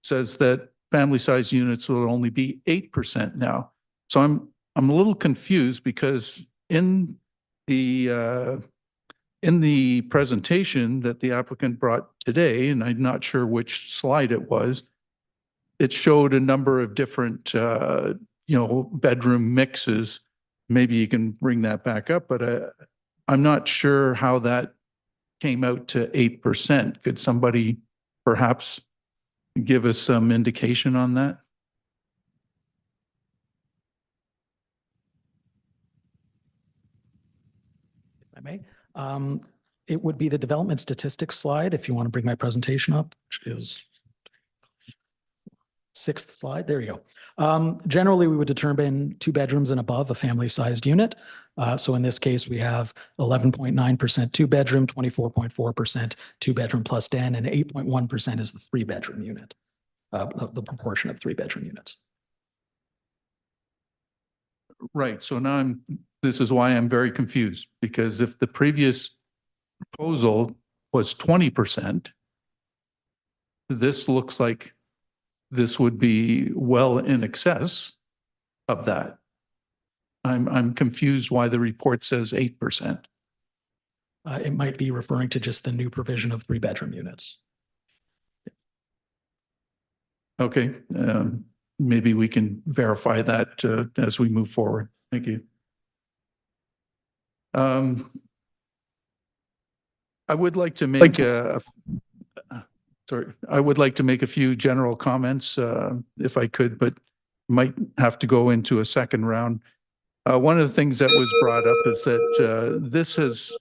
says that family size units will only be 8% now. So I'm a little confused because in the presentation that the applicant brought today, and I'm not sure which slide it was, it showed a number of different, bedroom mixes. Maybe you can bring that back up, but I'm not sure how that came out to 8%. Could somebody perhaps give us some indication on that? If I may. It would be the development statistics slide, if you want to bring my presentation up, which is 6th slide. There you go. Generally, we would determine 2 bedrooms and above a family-sized unit. So in this case, we have 11.9% 2-bedroom, 24.4% 2-bedroom plus den, and 8.1% is the 3-bedroom unit, the proportion of 3-bedroom units. Right. So now this is why I'm very confused, because if the previous proposal was 20%, this looks like this would be well in excess of that. I'm confused why the report says 8%. It might be referring to just the new provision of 3-bedroom units. Okay. Maybe we can verify that as we move forward. Thank you. I would like to make I would like to make a few general comments if I could, but might have to go into a second round. One of the things that was brought up is that this has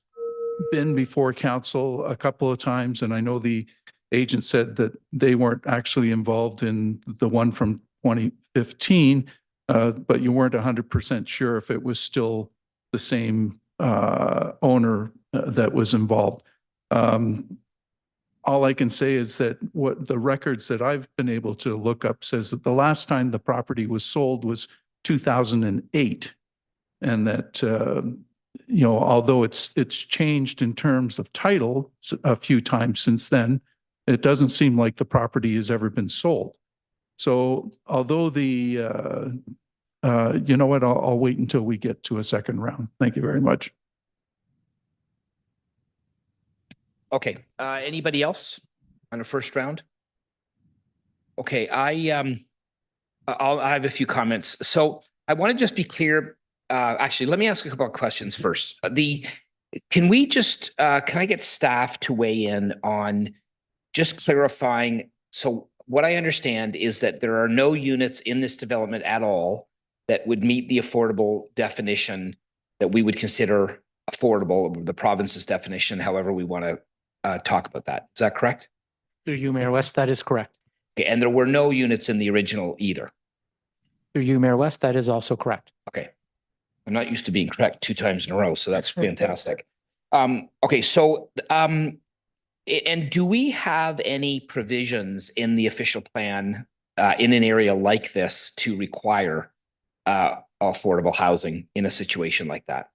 been before council a couple of times, and I know the agent said that they weren't actually involved in the one from 2015, but you weren't 100% sure if it was still the same owner that was involved. All I can say is that what the records that I've been able to look up says that the last time the property was sold was 2008, and that although it's changed in terms of title a few times since then, it doesn't seem like the property has ever been sold. So although the you know what, I'll wait until we get to a second round. Thank you very much. Okay, anybody else on the first round? Okay, I have a few comments. So I want to just be clear. Actually, let me ask a couple of questions first. Can I get staff to weigh in on just clarifying? So what I understand is that there are no units in this development at all that would meet the affordable definition that we would consider affordable, the province's definition, however we want to talk about that. Is that correct? Through you, Mayor West, that is correct. Okay, and there were no units in the original either. Through you, Mayor West, that is also correct. Okay. I'm not used to being correct 2 times in a row, so that's fantastic. Okay, so and do we have any provisions in the official plan in an area like this to require affordable housing in a situation like that?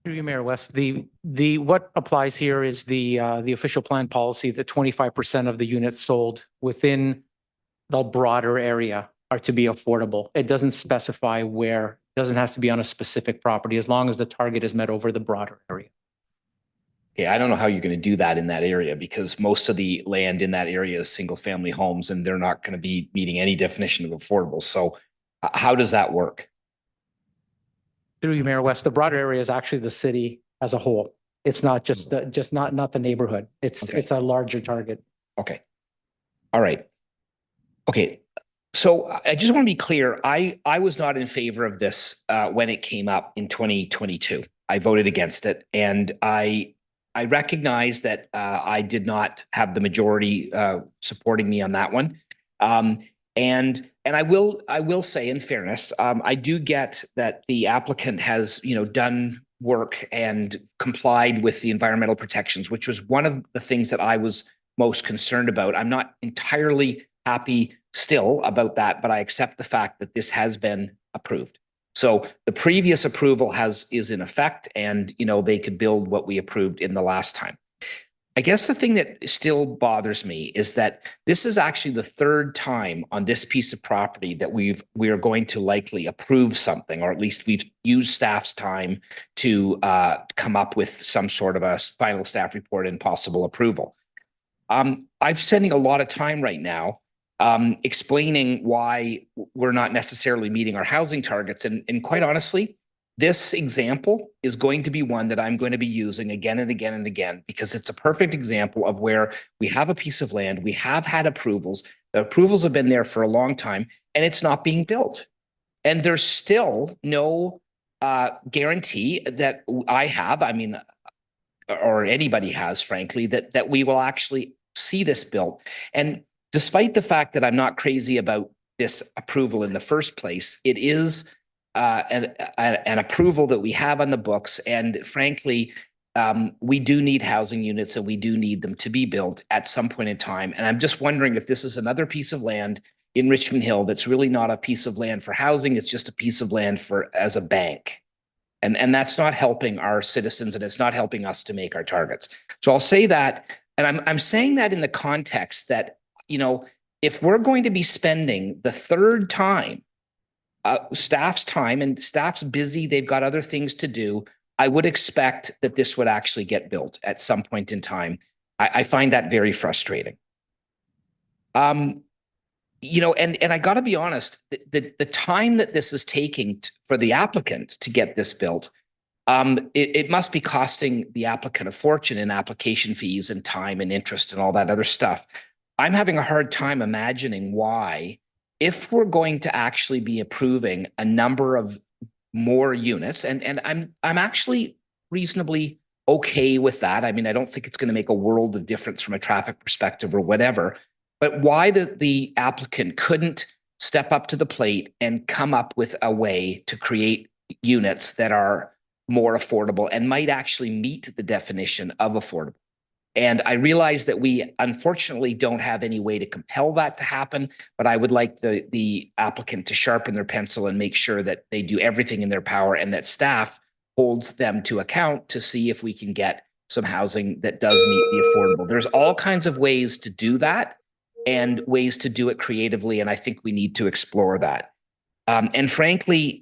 Through you, Mayor West, what applies here is the official plan policy that 25% of the units sold within the broader area are to be affordable. It doesn't specify where, it doesn't have to be on a specific property as long as the target is met over the broader area. Yeah, I don't know how you're going to do that in that area because most of the land in that area is single family homes and they're not going to be meeting any definition of affordable. So how does that work? Through you, Mayor West, the broader area is actually the city as a whole. It's not just not the neighborhood. It's a larger target. Okay. All right. Okay. So I just want to be clear. I was not in favor of this when it came up in 2022. I voted against it, and I recognize that I did not have the majority supporting me on that one. And I will say, in fairness, I do get that the applicant has done work and complied with the environmental protections, which was one of the things that I was most concerned about. I'm not entirely happy still about that, but I accept the fact that this has been approved. So the previous approval is in effect, and they could build what we approved in the last time. I guess the thing that still bothers me is that this is actually the third time on this piece of property that we are going to likely approve something, or at least we've used staff's time to come up with some sort of a final staff report and possible approval. I'm spending a lot of time right now explaining why we're not necessarily meeting our housing targets. And quite honestly, this example is going to be one that I'm going to be using again and again and again, because it's a perfect example of where we have a piece of land, we have had approvals, the approvals have been there for a long time, and it's not being built. And there's still no guarantee that I have, or anybody has, frankly, that we will actually see this built. And despite the fact that I'm not crazy about this approval in the first place, it is an approval that we have on the books. And frankly, we do need housing units, and we do need them to be built at some point in time. And I'm just wondering if this is another piece of land in Richmond Hill that's really not a piece of land for housing. It's just a piece of land as a bank. And that's not helping our citizens, and it's not helping us to make our targets. So I'll say that. And I'm saying that in the context that, if we're going to be spending the third time, staff's time, and staff's busy, they've got other things to do, I would expect that this would actually get built at some point in time. I find that very frustrating. And I got to be honest, the time that this is taking for the applicant to get this built, it must be costing the applicant a fortune in application fees and time and interest and all that other stuff. I'm having a hard time imagining why, if we're going to actually be approving a number of more units, and I'm actually reasonably okay with that. I don't think it's going to make a world of difference from a traffic perspective or whatever, but why the applicant couldn't step up to the plate and come up with a way to create units that are more affordable and might actually meet the definition of affordable. And I realize that we unfortunately don't have any way to compel that to happen, but I would like the applicant to sharpen their pencil and make sure that they do everything in their power, and that staff holds them to account to see if we can get some housing that does meet the affordable. There's all kinds of ways to do that, and ways to do it creatively, and I think we need to explore that. And frankly,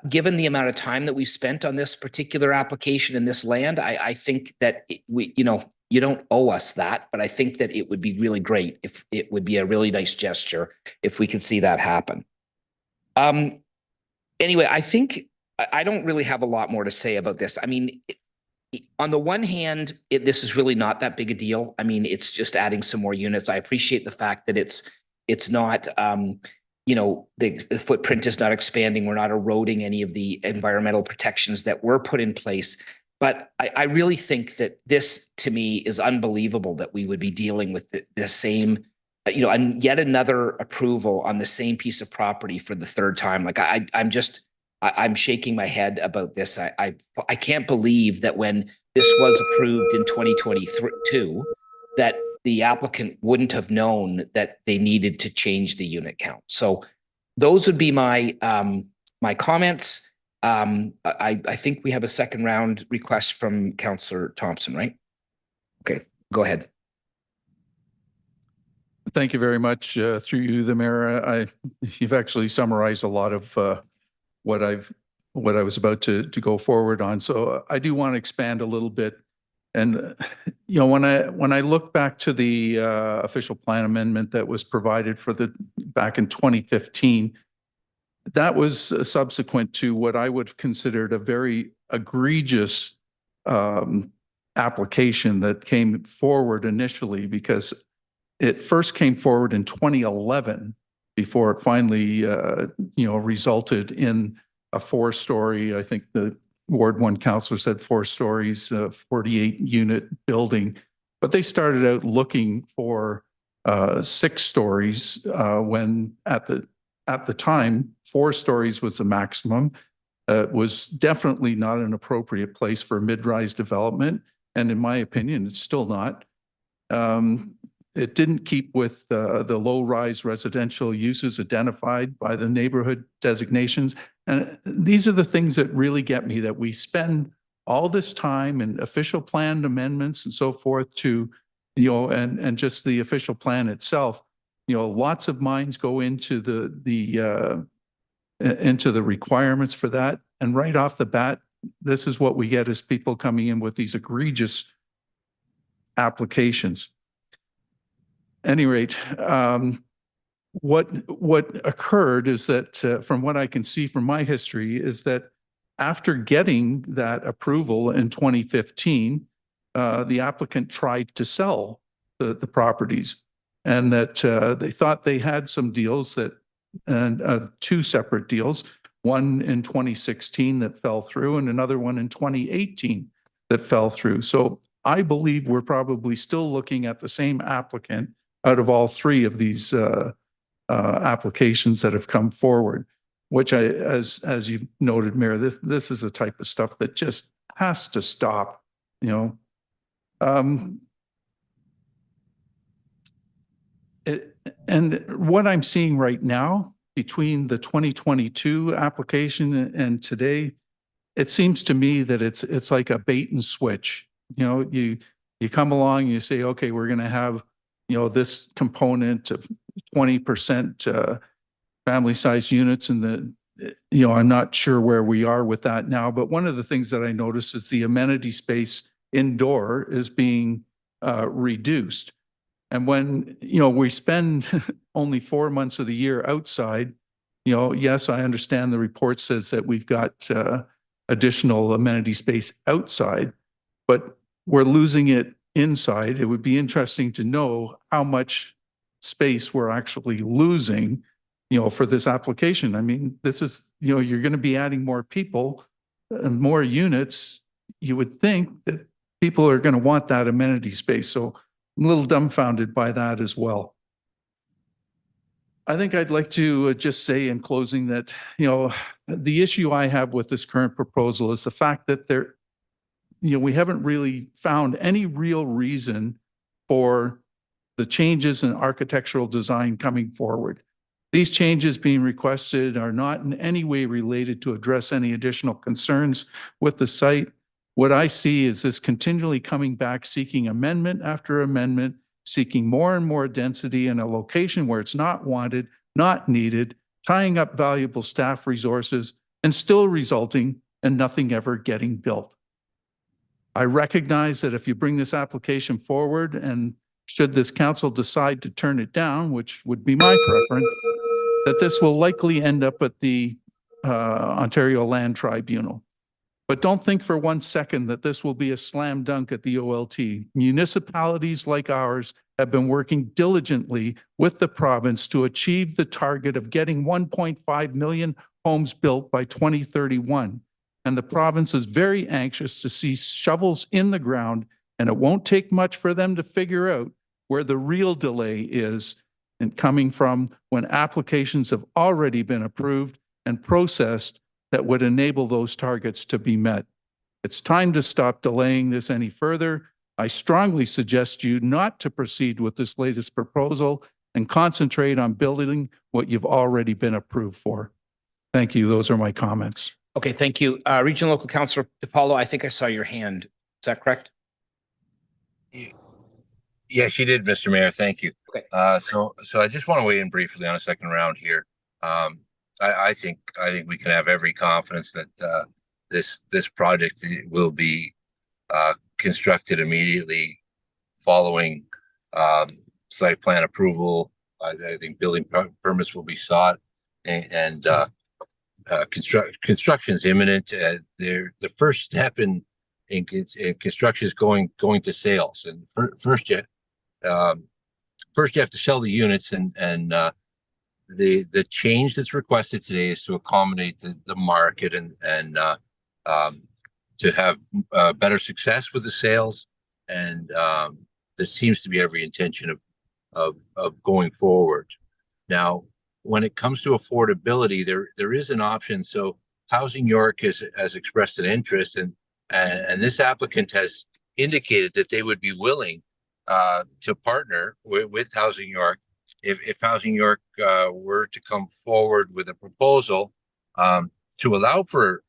given the amount of time that we spent on this particular application in this land, I think that you don't owe us that, but I think that it would be really great if it would be a really nice gesture if we could see that happen. Anyway, I think I don't really have a lot more to say about this. On the one hand, this is really not that big a deal. It's just adding some more units. I appreciate the fact that it's not, the footprint is not expanding. We're not eroding any of the environmental protections that were put in place. But I really think that this, to me, is unbelievable that we would be dealing with the same, and yet another approval on the same piece of property for the third time. Like I'm shaking my head about this. I can't believe that when this was approved in 2022, that the applicant wouldn't have known that they needed to change the unit count. So those would be my my comments. I think we have a second round request from Councillor Thompson, right? Okay, go ahead. Thank you very much. Through you, the mayor, you've actually summarized a lot of what I was about to go forward on. So I do want to expand a little bit. And when I look back to the official plan amendment that was provided for back in 2015, that was subsequent to what I would have considered a very egregious application that came forward initially, because it first came forward in 2011 before it finally resulted in a 4-story, I think the Ward 1 councillor said 4 stories, 48 unit building, but they started out looking for 6 stories when at the time 4 stories was the maximum. It was definitely not an appropriate place for mid-rise development, and in my opinion, it's still not. it didn't keep with the low-rise residential uses identified by the neighborhood designations. And these are the things that really get me, that we spend all this time and official plan amendments and so forth to, and just the official plan itself. Lots of minds go into the requirements for that. And right off the bat, this is what we get, is people coming in with these egregious applications. At any rate, what occurred is that, from what I can see from my history, is that after getting that approval in 2015, the applicant tried to sell the properties, and that they thought they had some deals and two separate deals, one in 2016 that fell through and another one in 2018 that fell through. So I believe we're probably still looking at the same applicant out of all three of these applications that have come forward, which as you've noted, Mayor, this is the type of stuff that just has to stop, and what I'm seeing right now between the 2022 application and today, it seems to me that it's like a bait and switch. You come along and you say, okay, we're going to have, this component of 20% family size units, and I'm not sure where we are with that now. But one of the things that I noticed is the amenity space indoor is being reduced. And when, we spend only 4 months of the year outside, yes, I understand the report says that we've got additional amenity space outside, but we're losing it inside. It would be interesting to know how much space we're actually losing, for this application. I mean, this is, you're going to be adding more people and more units. You would think that people are going to want that amenity space. So I'm a little dumbfounded by that as well. I think I'd like to just say in closing that, the issue I have with this current proposal is the fact that we haven't really found any real reason for the changes in architectural design coming forward. These changes being requested are not in any way related to address any additional concerns with the site. What I see is this continually coming back, seeking amendment after amendment, seeking more and more density in a location where it's not wanted, not needed, tying up valuable staff resources, and still resulting in nothing ever getting built. I recognize that if you bring this application forward, and should this council decide to turn it down, which would be my preference, that this will likely end up at the Ontario Land Tribunal. But don't think for 1 second that this will be a slam dunk at the OLT. Municipalities like ours have been working diligently with the province to achieve the target of getting 1.5 million homes built by 2031. And the province is very anxious to see shovels in the ground, and it won't take much for them to figure out where the real delay is, and coming from when applications have already been approved and processed that would enable those targets to be met. It's time to stop delaying this any further. I strongly suggest you not to proceed with this latest proposal and concentrate on building what you've already been approved for. Thank you. Those are my comments. Okay, thank you. Regional Local Councilor DePaulo, I think I saw your hand. Is that correct? Yes, you did, Mr. Mayor. Thank you. Okay. So I just want to weigh in briefly on a second round here. I think we can have every confidence that this project will be constructed immediately following site plan approval. I think building permits will be sought, and construction is imminent. The first step in construction is going to sales, and first you have to sell the units, and the change that's requested today is to accommodate the market and to have better success with the sales, and there seems to be every intention of going forward. Now, when it comes to affordability, there is an option. So Housing York has expressed an interest, and this applicant has indicated that they would be willing to partner with Housing York. If Housing York were to come forward with a proposal to allow for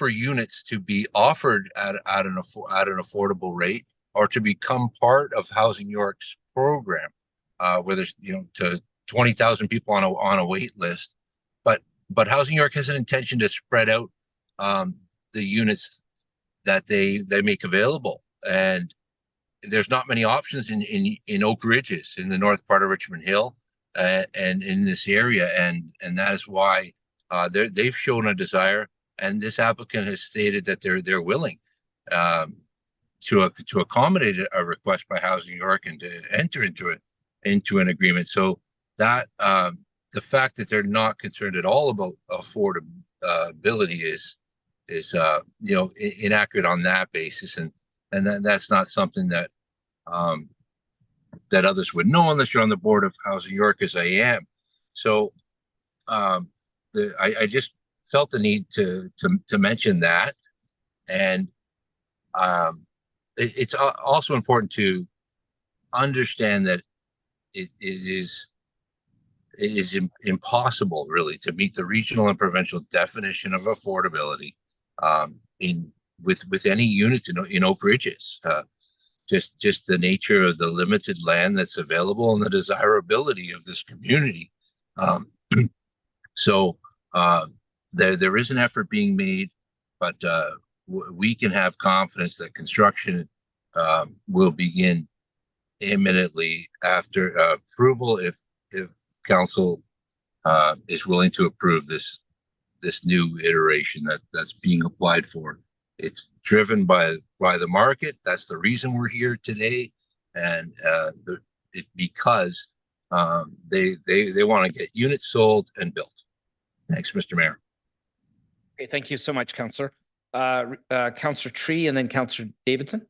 units to be offered at an affordable rate, or to become part of Housing York's program, where there's to 20,000 people on a wait list, but Housing York has an intention to spread out the units that they make available, and there's not many options in Oak Ridges, in the north part of Richmond Hill, and in this area, and that is why they've shown a desire, and this applicant has stated that they're willing to accommodate a request by Housing York and to enter into an agreement. So that the fact that they're not concerned at all about affordability is inaccurate on that basis, and that's not something that that others would know unless you're on the board of Housing York, as I am. So I just felt the need to mention that, and it's also important to understand that it is impossible, really, to meet the regional and provincial definition of affordability with any units in Oak Ridges. Just the nature of the limited land that's available and the desirability of this community. So there is an effort being made, but we can have confidence that construction will begin imminently after approval, if council is willing to approve this new iteration that's being applied for. It's driven by the market. That's the reason we're here today, and because they want to get units sold and built. Thanks, Mr. Mayor. Okay, thank you so much, Councillor. Councillor Tree, and then Councillor Davidson.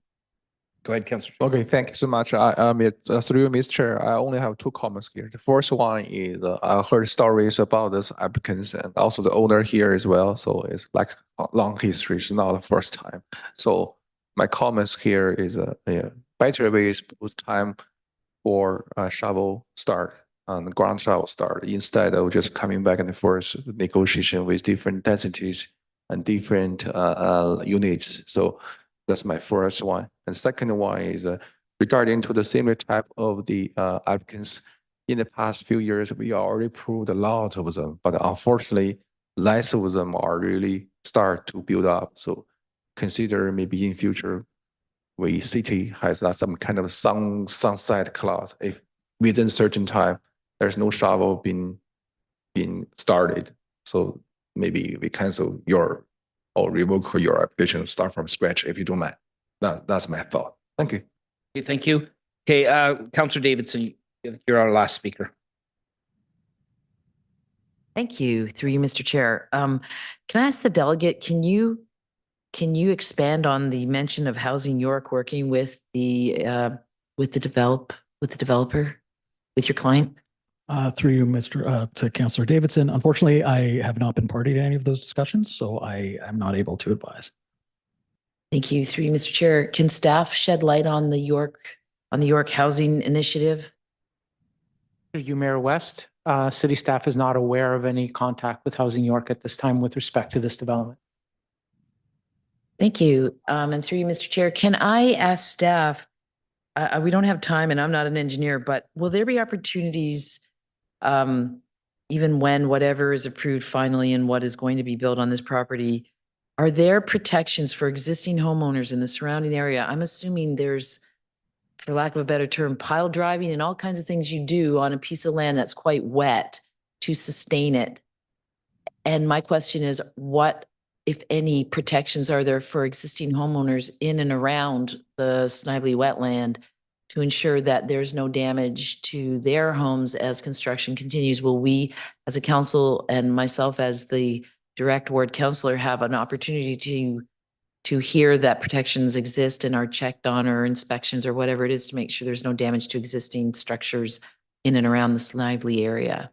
Go ahead, Councillor. Okay, thank you so much. Through you, Mr. Chair, I only have two comments here. The first one is I heard stories about this applicants and also the owner here as well. So it's like a long history. It's not the first time. So my comments here is better ways put time for shovel start and ground shovel start, instead of just coming back and forth negotiation with different densities and different units. So that's my first one. And second one is regarding to the similar type of the applicants. In the past few years, we already approved a lot of them, but unfortunately, less of them are really start to build up. So consider maybe in future, we city has some kind of sunset clause. If within certain time, there's no shovel being started. So maybe we cancel your or revoke your application, start from scratch if you don't mind. That's my thought. Thank you. Okay, thank you. Okay, Councillor Davidson, you're our last speaker. Thank you. Through you, Mr. Chair. Can I ask the delegate, can you expand on the mention of Housing York working with the developer, with your client? Through you, to Councillor Davidson. Unfortunately, I have not been party to any of those discussions, so I am not able to advise. Thank you. Through you, Mr. Chair. Can staff shed light on the York Housing Initiative? Through you, Mayor West, city staff is not aware of any contact with Housing York at this time with respect to this development. Thank you. And through you, Mr. Chair, can I ask staff, we don't have time and I'm not an engineer, but will there be opportunities even when whatever is approved finally and what is going to be built on this property, are there protections for existing homeowners in the surrounding area? I'm assuming there's, for lack of a better term, pile driving and all kinds of things you do on a piece of land that's quite wet to sustain it. And my question is, what, if any, protections are there for existing homeowners in and around the Snively wetland to ensure that there's no damage to their homes as construction continues? Will we, as a council and myself as the direct ward councillor, have an opportunity to hear that protections exist and are checked on, or inspections or whatever it is, to make sure there's no damage to existing structures in and around the Snively area?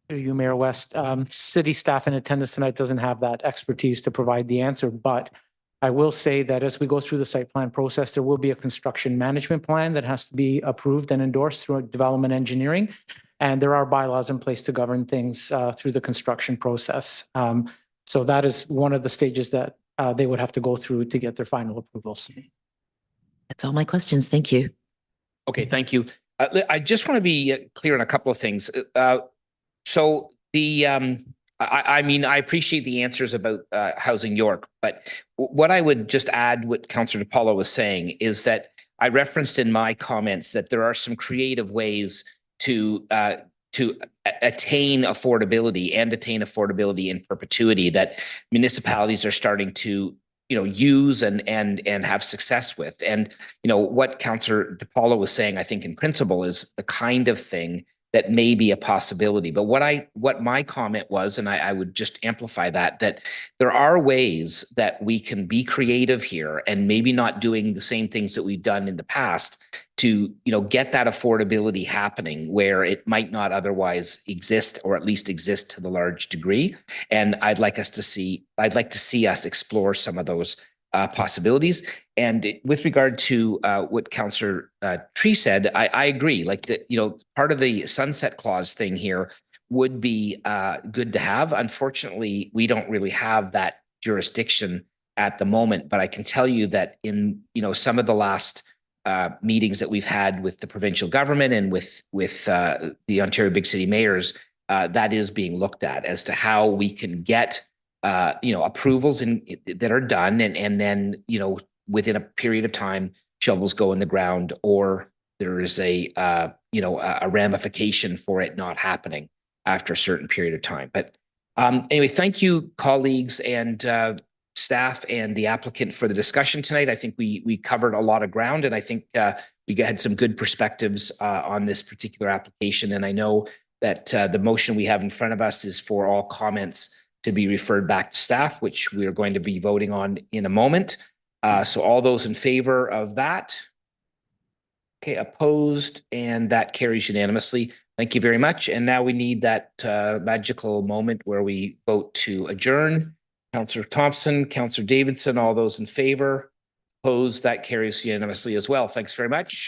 Through you, Mayor West, city staff in attendance tonight doesn't have that expertise to provide the answer, but I will say that as we go through the site plan process, there will be a construction management plan that has to be approved and endorsed through development engineering. And there are bylaws in place to govern things through the construction process. So that is one of the stages that they would have to go through to get their final approvals. That's all my questions. Thank you. Okay, thank you. I just want to be clear on a couple of things. So the, I mean, I appreciate the answers about Housing York, but what I would just add what Councillor DiPaolo was saying is that I referenced in my comments that there are some creative ways to attain affordability and attain affordability in perpetuity that municipalities are starting to use and have success with. And what Councillor DiPaolo was saying, I think in principle, is the kind of thing that may be a possibility. But what my comment was, and I would just amplify that there are ways that we can be creative here and maybe not doing the same things that we've done in the past to, get that affordability happening where it might not otherwise exist, or at least exist to the large degree. And I'd like to see us explore some of those possibilities. And with regard to what Councillor Tree said, I agree. Like part of the sunset clause thing here would be good to have. Unfortunately, we don't really have that jurisdiction at the moment. But I can tell you that in some of the last meetings that we've had with the provincial government and with the Ontario Big City Mayors, that is being looked at as to how we can get approvals that are done, and then within a period of time shovels go in the ground, or there is a ramification for it not happening after a certain period of time. But anyway, thank you, colleagues and staff and the applicant, for the discussion tonight. I think we covered a lot of ground, and I think we had some good perspectives on this particular application. And I know that the motion we have in front of us is for all comments to be referred back to staff, which we are going to be voting on in a moment. So all those in favor of that? Okay, opposed, and that carries unanimously. Thank you very much. And now we need that magical moment where we vote to adjourn. Councillor Thompson, Councillor Davidson, all those in favor? Opposed, that carries unanimously as well. Thanks very much.